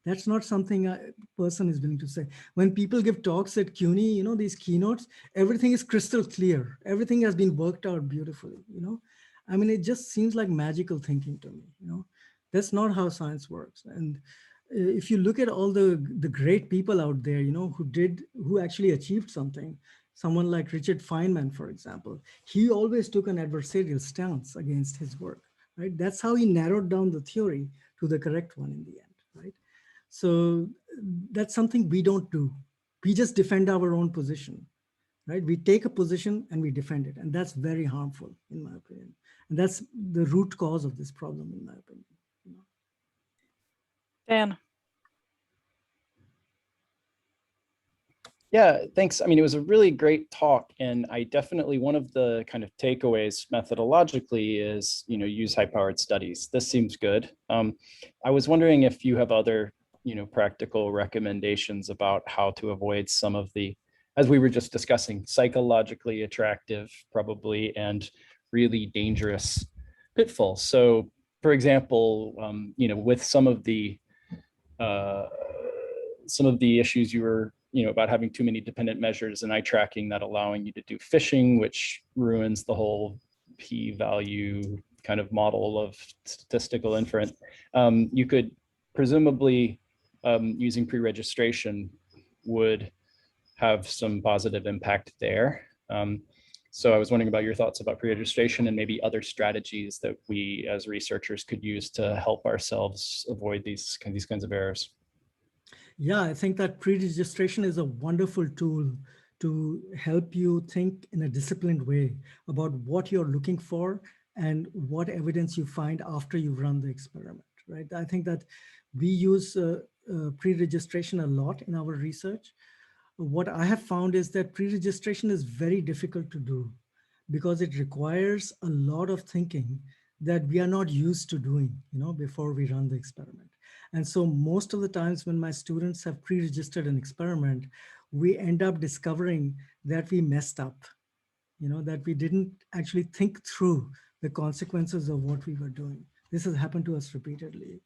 That's not something a person is willing to say. When people give talks at CUNY, you know, these keynotes, everything is crystal clear. Everything has been worked out beautifully, you know. I mean, it just seems like magical thinking to me, you know. That's not how science works. And if you look at all the great people out there, you know, who actually achieved something, someone like Richard Feynman, for example, he always took an adversarial stance against his work, right? That's how he narrowed down the theory to the correct one in the end, right? So that's something we don't do. We just defend our own position, right? We take a position and we defend it. And that's very harmful, in my opinion. And that's the root cause of this problem, in my opinion. You know? Dan. Yeah, thanks. I mean, it was a really great talk, and I definitely, one of the kind of takeaways methodologically is, you know, use high-powered studies. This seems good. I was wondering if you have other, you know, practical recommendations about how to avoid some of the, as we were just discussing, psychologically attractive, probably, and really dangerous pitfalls. So, for example, you know, with some of the issues you were, you know, about having too many dependent measures and eye tracking, that allowing you to do phishing, which ruins the whole p-value kind of model of statistical inference. You could presumably, using pre-registration would have some positive impact there. So I was wondering about your thoughts about pre-registration and maybe other strategies that we as researchers could use to help ourselves avoid these kinds of errors. Yeah, I think that pre-registration is a wonderful tool to help you think in a disciplined way about what you're looking for and what evidence you find after you run the experiment, right? I think that we use pre-registration a lot in our research. What I have found is that pre-registration is very difficult to do because it requires a lot of thinking that we are not used to doing, you know, before we run the experiment. And so most of the times when my students have pre-registered an experiment, we end up discovering that we messed up, you know, that we didn't actually think through the consequences of what we were doing. This has happened to us repeatedly.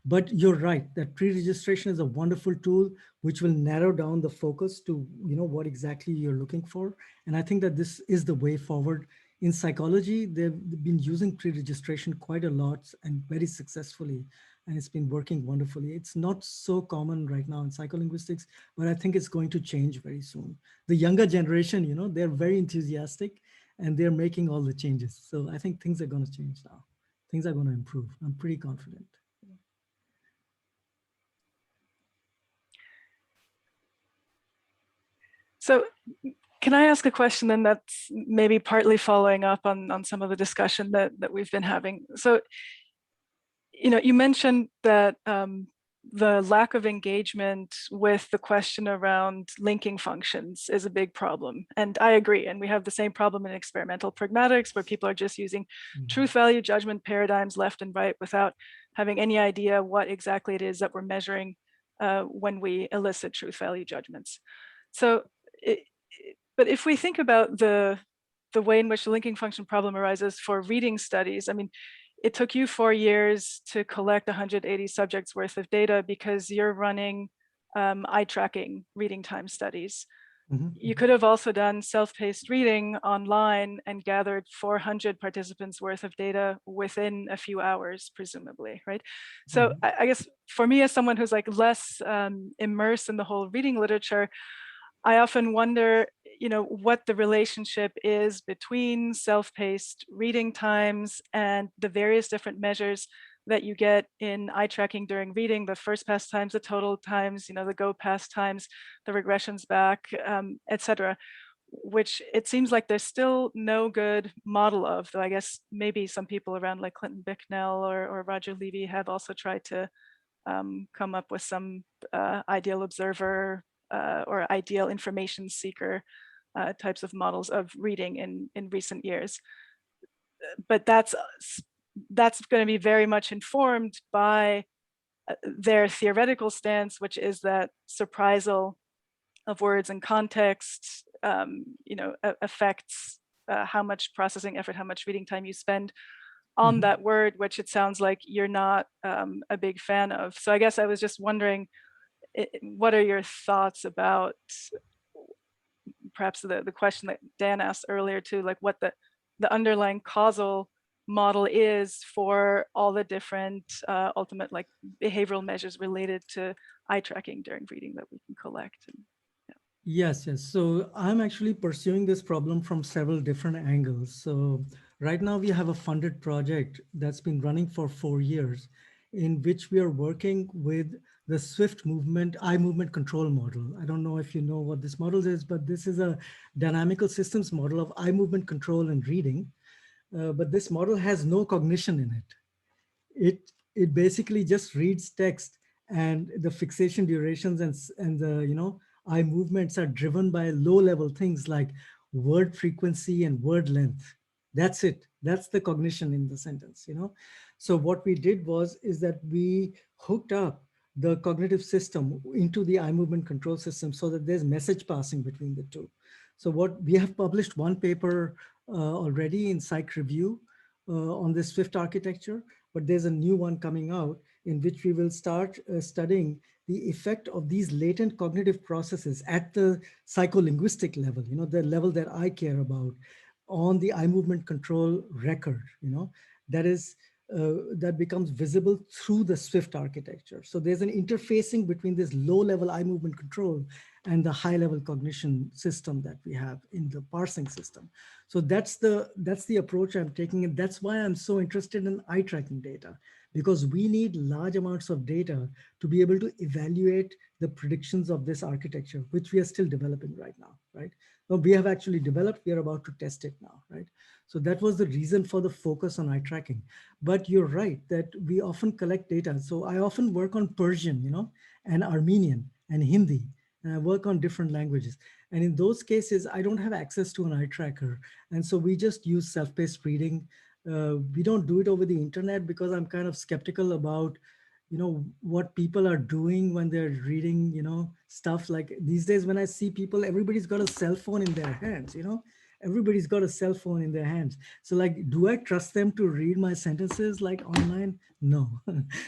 But you're right that pre-registration is a wonderful tool which will narrow down the focus to, you know, what exactly you're looking for. And I think that this is the way forward. In psychology, they've been using pre-registration quite a lot and very successfully, and it's been working wonderfully. It's not so common right now in psycholinguistics, but I think it's going to change very soon. The younger generation, you know, they're very enthusiastic and they're making all the changes. So I think things are going to change now. Things are going to improve. I'm pretty confident. So can I ask a question then that's maybe partly following up on some of the discussion that we've been having? So, you mentioned that the lack of engagement with the question around linking functions is a big problem. And I agree. And we have the same problem in experimental pragmatics, where people are just using truth value judgment paradigms left and right without having any idea what exactly it is that we're measuring when we elicit truth value judgments. So, but if we think about the way in which the linking function problem arises for reading studies, I mean, it took you 4 years to collect 180 subjects worth of data because you're running eye tracking reading time studies. You could have also done self-paced reading online and gathered 400 participants worth of data within a few hours, presumably, right? So I guess for me, as someone who's like less immersed in the whole reading literature, I often wonder, what the relationship is between self-paced reading times and the various different measures that you get in eye tracking during reading, the first pass times, the total times, the go pass times, the regressions back, etc., which it seems like there's still no good model of, though I guess maybe some people around like Clinton Bicknell or Roger Levy have also tried to come up with some ideal observer or ideal information seeker types of models of reading in recent years. But that's going to be very much informed by their theoretical stance, which is that surprisal of words and context, affects how much processing effort, how much reading time you spend on that word, which it sounds like you're not a big fan of. So I guess I was just wondering, what are your thoughts about perhaps the question that Dan asked earlier too, like what the underlying causal model is for all the different ultimate like behavioral measures related to eye tracking during reading that we can collect. And, Yes. So I'm actually pursuing this problem from several different angles. So right now we have a funded project that's been running for 4 years, in which we are working with the Swift movement, eye movement control model. I don't know if you know what this model is, but this is a dynamical systems model of eye movement control and reading. But this model has no cognition in it. It basically just reads text, and the fixation durations and the eye movements are driven by low-level things like word frequency and word length. That's it. That's the cognition in the sentence. So what we did is that we hooked up the cognitive system into the eye movement control system so that there's message passing between the two. So what we have published one paper already in Psych Review on this Swift architecture, but there's a new one coming out in which we will start studying the effect of these latent cognitive processes at the psycholinguistic level, the level that I care about, on the eye movement control record, that becomes visible through the Swift architecture. So there's an interfacing between this low-level eye movement control and the high-level cognition system that we have in the parsing system. So that's the approach I'm taking, and that's why I'm so interested in eye tracking data, because we need large amounts of data to be able to evaluate the predictions of this architecture, which we are still developing right now, right? No, we have actually developed, we are about to test it now, right? So that was the reason for the focus on eye tracking. But you're right that we often collect data. So I often work on Persian, and Armenian and Hindi, and I work on different languages. And in those cases, I don't have access to an eye tracker. And so we just use self-paced reading. We don't do it over the internet because I'm kind of skeptical about, what people are doing when they're reading, stuff like these days when I see people, everybody's got a cell phone in their hands, everybody's got a cell phone in their hands. So like, do I trust them to read my sentences like online? No.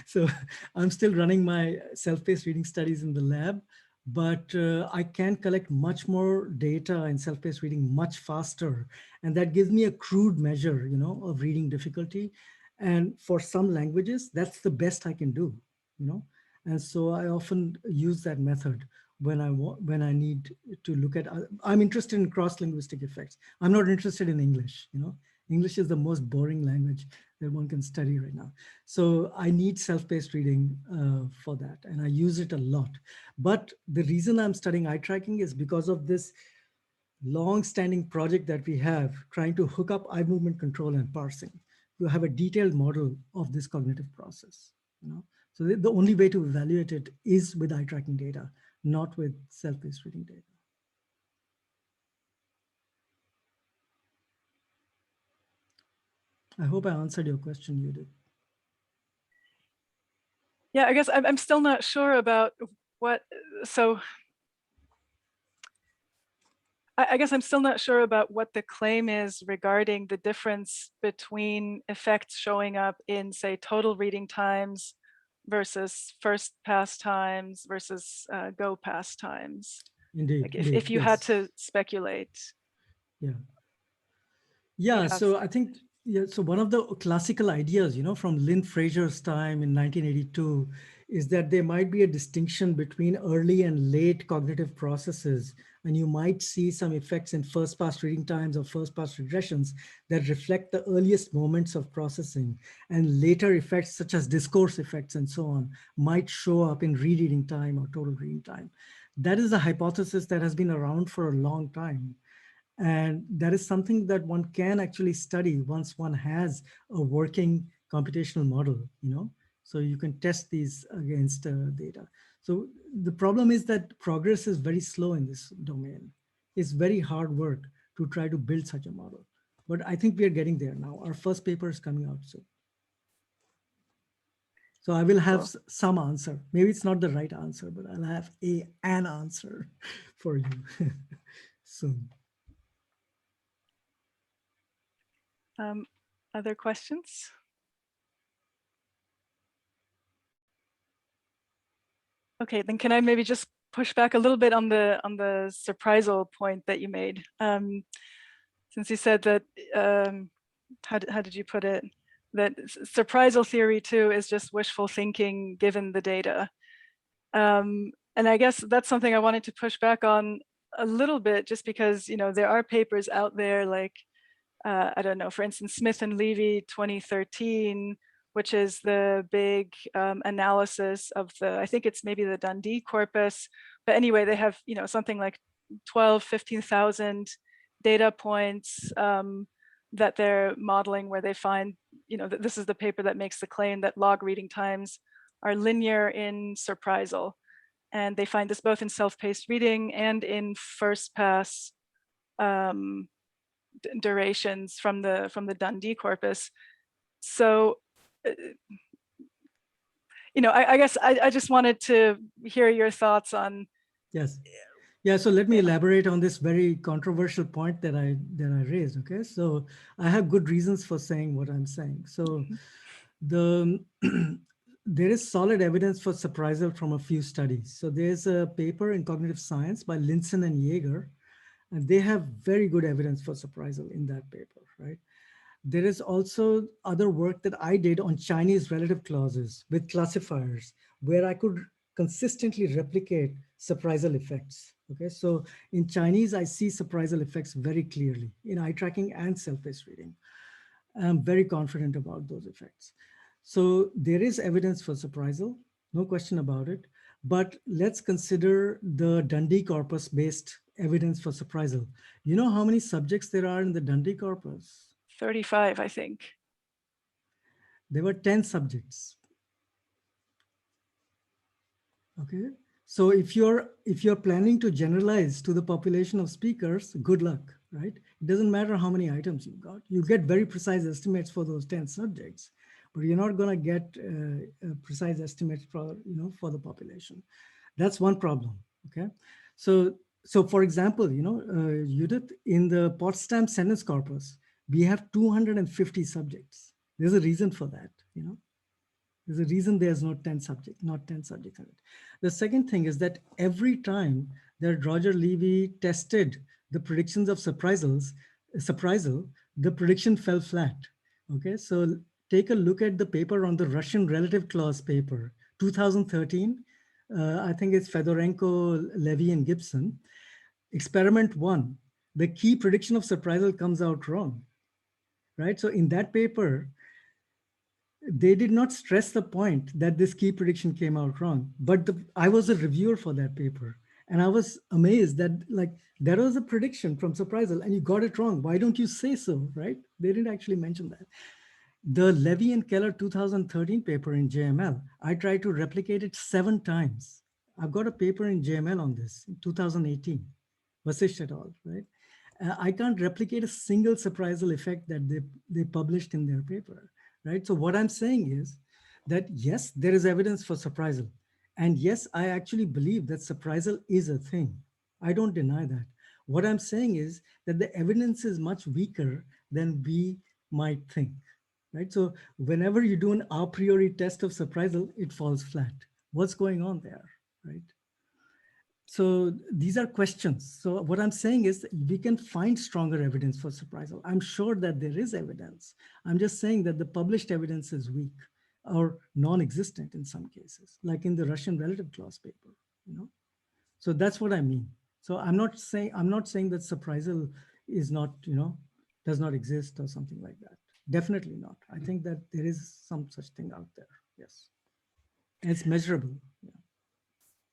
So I'm still running my self-paced reading studies in the lab, but I can collect much more data in self-paced reading much faster. And that gives me a crude measure, of reading difficulty. And for some languages, that's the best I can do, And so I often use that method when I need to look at, I'm interested in cross-linguistic effects. I'm not interested in English, English is the most boring language that one can study right now. So I need self-paced reading for that, and I use it a lot. But the reason I'm studying eye tracking is because of this long-standing project that we have trying to hook up eye movement control and parsing to have a detailed model of this cognitive process. So the only way to evaluate it is with eye tracking data, not with self-paced reading data. I hope I answered your question, Judith. Yeah, I guess I'm still not sure about what, so I guess I'm still not sure about what the claim is regarding the difference between effects showing up in, say, total reading times versus first pass times versus go pass times. Indeed. Like Indeed, if you had to speculate. Yeah, so I think, so one of the classical ideas, from Lynn Fraser's time in 1982 is that there might be a distinction between early and late cognitive processes, and you might see some effects in first pass reading times or first pass regressions that reflect the earliest moments of processing, and later effects such as discourse effects and so on might show up in rereading time or total reading time. That is a hypothesis that has been around for a long time. And that is something that one can actually study once one has a working computational model, so you can test these against data. So the problem is that progress is very slow in this domain. It's very hard work to try to build such a model. But I think we are getting there now. Our first paper is coming out soon. So I will have some answer. Maybe it's not the right answer, but I'll have an answer for you soon. Other questions? Okay, then can I maybe just push back a little bit on the surprisal point that you made? Since you said that, how did you put it? That surprisal theory too is just wishful thinking given the data. And I guess that's something I wanted to push back on a little bit, just because, there are papers out there like, I don't know, for instance, Smith and Levy 2013, which is the big analysis of I think it's maybe the Dundee corpus. But anyway, they have, something like 12, 15,000 data points that they're modeling, where they find, this is the paper that makes the claim that log reading times are linear in surprisal. And they find this both in self-paced reading and in first pass durations from the Dundee corpus. So, I guess I just wanted to hear your thoughts on. Yes. Yeah, so let me elaborate on this very controversial point that I raised. Okay, so I have good reasons for saying what I'm saying. So there is solid evidence for surprisal from a few studies. So there's a paper in Cognitive Science by Linson and Jaeger, and they have very good evidence for surprisal in that paper, right? There is also other work that I did on Chinese relative clauses with classifiers, where I could consistently replicate surprisal effects. Okay, so in Chinese, I see surprisal effects very clearly in eye tracking and self-paced reading. I'm very confident about those effects. So there is evidence for surprisal, no question about it. But let's consider the Dundee corpus based evidence for surprisal. You know how many subjects there are in the Dundee corpus? 35, I think. There were 10 subjects. Okay, so if you're planning to generalize to the population of speakers, good luck, right? It doesn't matter how many items you've got. You get very precise estimates for those 10 subjects, but you're not going to get precise estimates for for the population. That's one problem. Okay, so for example, Judith, in the Potsdam sentence corpus, we have 250 subjects. There's a reason for that. There's a reason there's not 10 subjects in it. The second thing is that every time that Roger Levy tested the predictions of surprisal, the prediction fell flat. Okay, so take a look at the paper on the Russian relative clause paper, 2013. I think it's Fedorenko, Levy, and Gibson. Experiment 1, the key prediction of surprisal comes out wrong, right? So in that paper, they did not stress the point that this key prediction came out wrong, but I was a reviewer for that paper. And I was amazed that like, there was a prediction from surprisal and you got it wrong. Why don't you say so, right? They didn't actually mention that. The Levy and Keller 2013 paper in JML, I tried to replicate it 7 times. I've got a paper in JML on this in 2018, Vasishth et al., right? I can't replicate a single surprisal effect that they published in their paper, right? So what I'm saying is that yes, there is evidence for surprisal. And yes, I actually believe that surprisal is a thing. I don't deny that. What I'm saying is that the evidence is much weaker than we might think, right? So whenever you do an a priori test of surprisal, it falls flat. What's going on there, right? So these are questions. So what I'm saying is we can find stronger evidence for surprisal. I'm sure that there is evidence. I'm just saying that the published evidence is weak or non-existent in some cases, like in the Russian relative clause paper, you know? So that's what I mean. So I'm not saying that surprisal is not, you know, does not exist or something like that. Definitely not. I think that there is some such thing out there. Yes. And it's measurable. Yeah.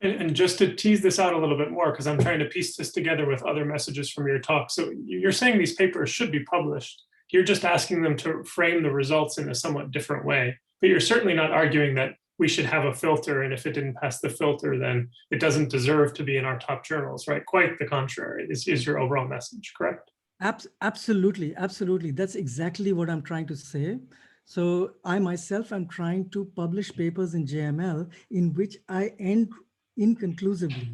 And just to tease this out a little bit more, because I'm trying to piece this together with other messages from your talk. So you're saying these papers should be published. You're just asking them to frame the results in a somewhat different way. But you're certainly not arguing that we should have a filter, and if it didn't pass the filter, then it doesn't deserve to be in our top journals, right? Quite the contrary is your overall message, correct? Absolutely, absolutely. That's exactly what I'm trying to say. So I myself am trying to publish papers in JML in which I end inconclusively,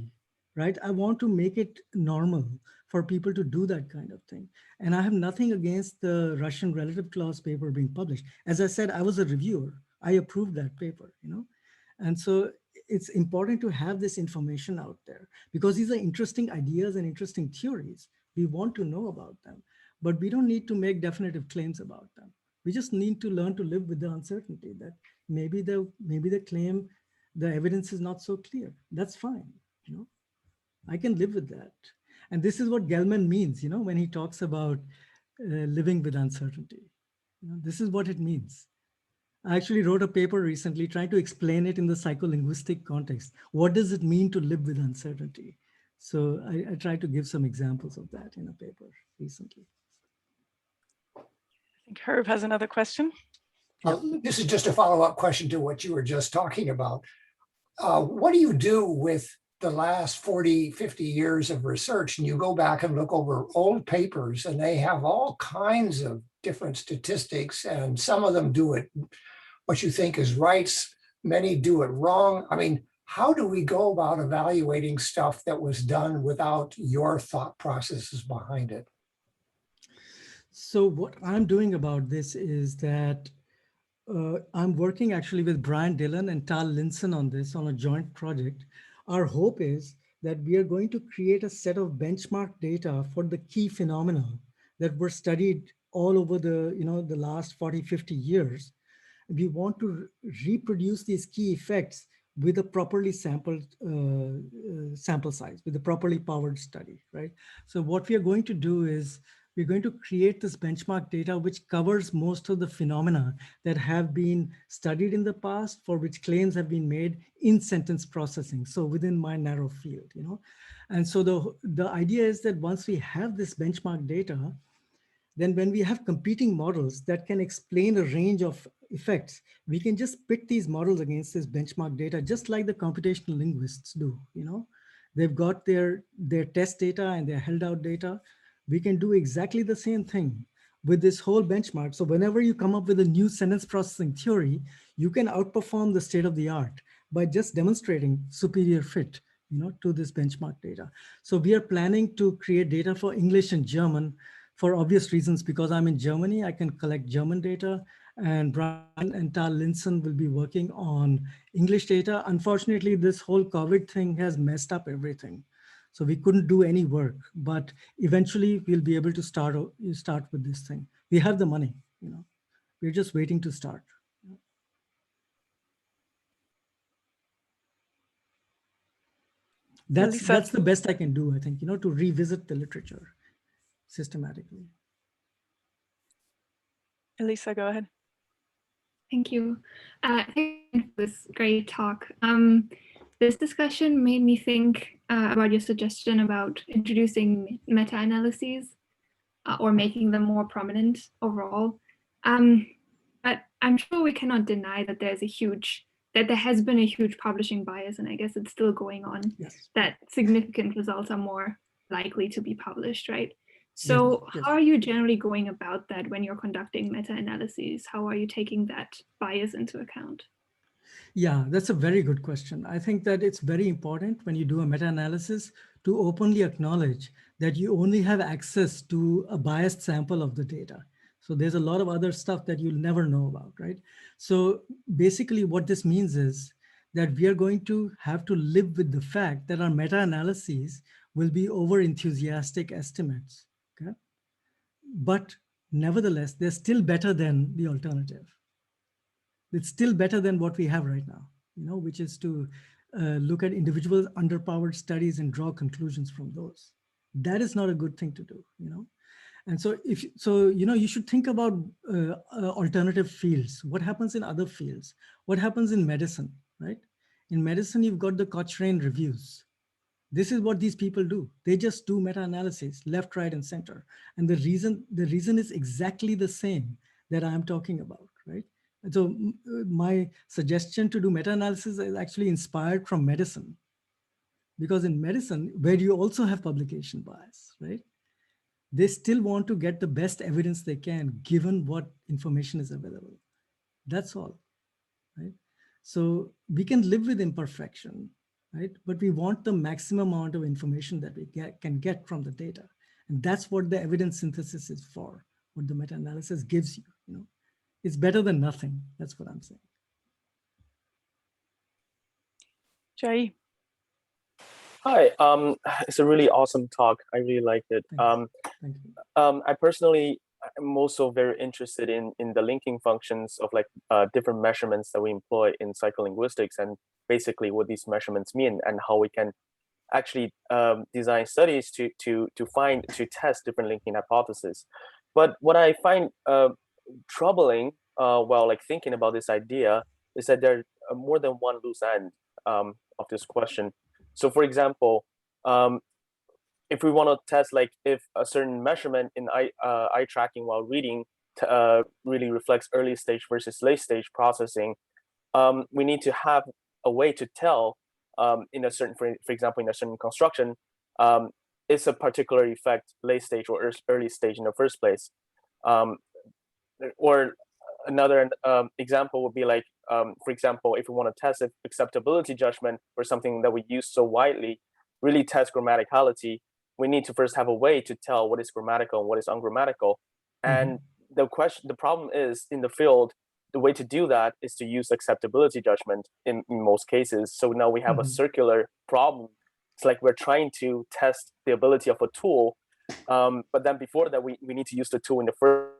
right? I want to make it normal for people to do that kind of thing. And I have nothing against the Russian relative clause paper being published. As I said, I was a reviewer. I approved that paper, you know? And so it's important to have this information out there because these are interesting ideas and interesting theories. We want to know about them, but we don't need to make definitive claims about them. We just need to learn to live with the uncertainty that maybe the claim, the evidence is not so clear. That's fine, you know. I can live with that. And this is what Gelman means, you know, when he talks about living with uncertainty. You know, this is what it means. I actually wrote a paper recently trying to explain it in the psycholinguistic context. What does it mean to live with uncertainty? So I tried to give some examples of that in a paper recently. I think Herb has another question. This is just a follow-up question to what you were just talking about. What do you do with the last 40, 50 years of research? And you go back and look over old papers and they have all kinds of different statistics, and some of them do it what you think is right, many do it wrong. I mean, how do we go about evaluating stuff that was done without your thought processes behind it? So what I'm doing about this is that I'm working actually with Brian Dillon and Tal Linson on this, on a joint project. Our hope is that we are going to create a set of benchmark data for the key phenomena that were studied all over the, you know, the last 40, 50 years. We want to reproduce these key effects with a properly sampled sample size, with a properly powered study, right? So what we are going to do is we're going to create this benchmark data which covers most of the phenomena that have been studied in the past, for which claims have been made in sentence processing. So within my narrow field, you know? And so the idea is that once we have this benchmark data, then when we have competing models that can explain a range of effects, we can just pit these models against this benchmark data, just like the computational linguists do, you know? They've got their test data and their held out data. We can do exactly the same thing with this whole benchmark. So whenever you come up with a new sentence processing theory, you can outperform the state of the art by just demonstrating superior fit, you know, to this benchmark data. So we are planning to create data for English and German for obvious reasons, because I'm in Germany, I can collect German data, and Brian and Tal Linson will be working on English data. Unfortunately, this whole COVID thing has messed up everything. So we couldn't do any work, but eventually we'll be able to start with this thing. We have the money, you know, we're just waiting to start. That's the best I can do, I think, to revisit the literature systematically. Elisa, go ahead. Thank you. Thank you for this great talk. This discussion made me think about your suggestion about introducing meta-analyses or making them more prominent overall. But I'm sure we cannot deny that there has been a huge publishing bias, and I guess it's still going on, Yes. that significant results are more likely to be published, right? So Yes. how are you generally going about that when you're conducting meta-analyses? How are you taking that bias into account? Yeah, that's a very good question. I think that it's very important when you do a meta-analysis to openly acknowledge that you only have access to a biased sample of the data. So there's a lot of other stuff that you'll never know about, right? So basically what this means is that we are going to have to live with the fact that our meta-analyses will be over-enthusiastic estimates, okay? But nevertheless, they're still better than the alternative. It's still better than what we have right now, which is to look at individual underpowered studies and draw conclusions from those. That is not a good thing to do, And so you should think about alternative fields. What happens in other fields? What happens in medicine, right? In medicine, you've got the Cochrane reviews. This is what these people do. They just do meta-analysis, left, right, and center. And the reason is exactly the same that I'm talking about, right? And so my suggestion to do meta-analysis is actually inspired from medicine. Because in medicine, where you also have publication bias, right? They still want to get the best evidence they can, given what information is available. That's all, right? So we can live with imperfection, right? But we want the maximum amount of information that we can get from the data. And that's what the evidence synthesis is for, what the meta-analysis gives you, It's better than nothing. That's what I'm saying. Jai. Hi, it's a really awesome talk. I really liked it. Thank you. I personally am also very interested in the linking functions of different measurements that we employ in psycholinguistics, and basically what these measurements mean and how we can actually design studies to test different linking hypotheses. But what I find troubling while thinking about this idea is that there are more than one loose end of this question. So for example, if we want to test if a certain measurement in eye tracking while reading really reflects early stage versus late stage processing, we need to have a way to tell in a certain, for example, in a certain construction, is a particular effect late stage or early stage in the first place. Or another example would be for example, if we want to test if acceptability judgment for something that we use so widely really test grammaticality, we need to first have a way to tell what is grammatical and what is ungrammatical. And the problem is, in the field, the way to do that is to use acceptability judgment in most cases. So now we have a circular problem. It's like we're trying to test the ability of a tool, but then before that, we need to use the tool in the first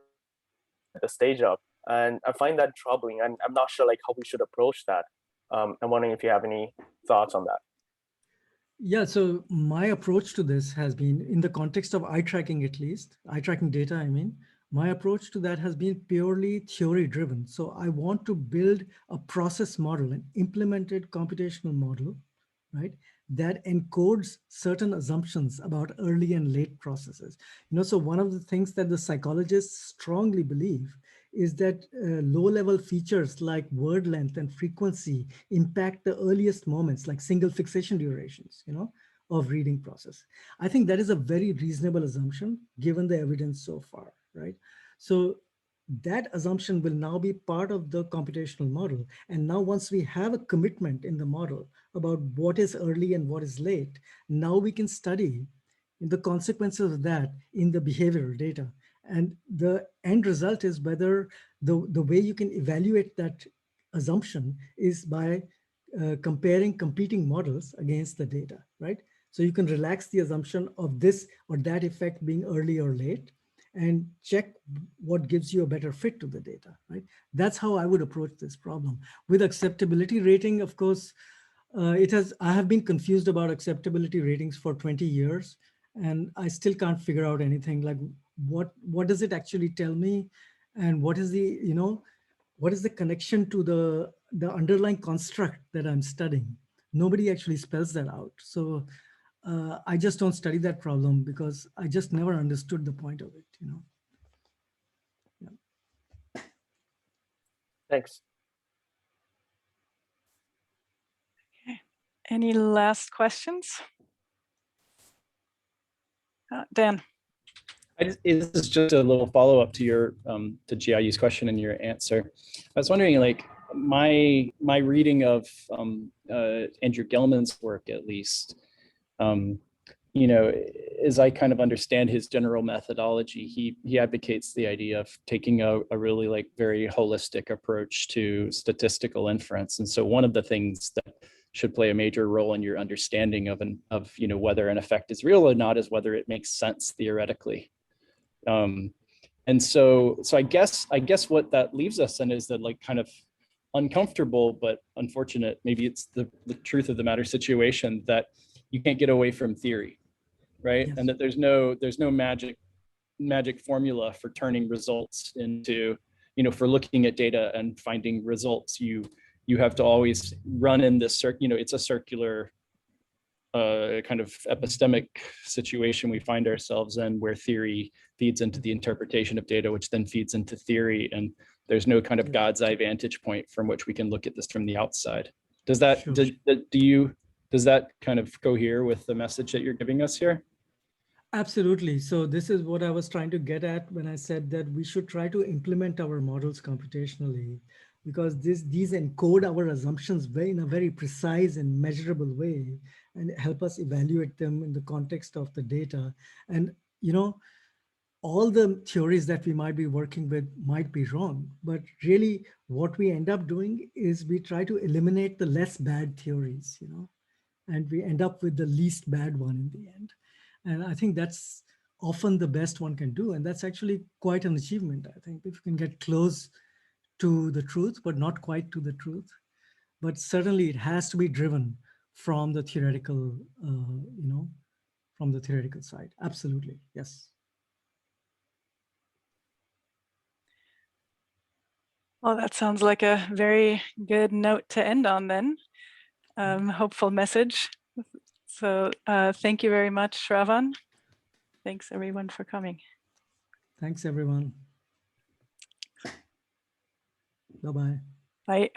stage up. And I find that troubling, and I'm not sure how we should approach that. I'm wondering if you have any thoughts on that. Yeah, so my approach to this has been, in the context of eye tracking at least, eye tracking data, I mean, my approach to that has been purely theory driven. So I want to build a process model, an implemented computational model, right, that encodes certain assumptions about early and late processes. So one of the things that the psychologists strongly believe is that low-level features like word length and frequency impact the earliest moments, like single fixation durations, of reading process. I think that is a very reasonable assumption given the evidence so far, right? So that assumption will now be part of the computational model. And now once we have a commitment in the model about what is early and what is late, now we can study the consequences of that in the behavioral data. And the end result is whether the way you can evaluate that assumption is by comparing competing models against the data, right? So you can relax the assumption of this or that effect being early or late and check what gives you a better fit to the data, right? That's how I would approach this problem. With acceptability rating, of course, I have been confused about acceptability ratings for 20 years, and I still can't figure out anything like what does it actually tell me, and what is the, what is the connection to the underlying construct that I'm studying? Nobody actually spells that out. So I just don't study that problem because I just never understood the point of it, Yeah. Thanks. Any last questions? Dan. This is just a little follow-up to your to Jiayu's question and your answer. I was wondering, like, my reading of Andrew Gelman's work, at least, as I kind of understand his general methodology, he advocates the idea of taking a really like very holistic approach to statistical inference. And so one of the things that should play a major role in your understanding of whether an effect is real or not is whether it makes sense theoretically. And so I guess what that leaves us in is that, like, kind of uncomfortable but unfortunate, maybe it's the truth of the matter situation, that you can't get away from theory, right? Yes. And that there's no magic formula for turning results into, for looking at data and finding results. You have to always run in this it's a circular kind of epistemic situation we find ourselves in, where theory feeds into the interpretation of data, which then feeds into theory, and there's no kind of God's eye vantage point from which we can look at this from the outside. Does that Sure. does that kind of cohere with the message that you're giving us here? Absolutely. So this is what I was trying to get at when I said that we should try to implement our models computationally, because these encode our assumptions in a very precise and measurable way, and help us evaluate them in the context of the data. And, all the theories that we might be working with might be wrong, but really what we end up doing is we try to eliminate the less bad theories, and we end up with the least bad one in the end. And I think that's often the best one can do. And that's actually quite an achievement, I think, if you can get close to the truth, but not quite to the truth. But certainly it has to be driven from the theoretical, from the theoretical side. Absolutely, yes. Well, that sounds like a very good note to end on then. Hopeful message. So thank you very much, Shravan. Thanks everyone for coming. Thanks, everyone. Bye-bye. Bye.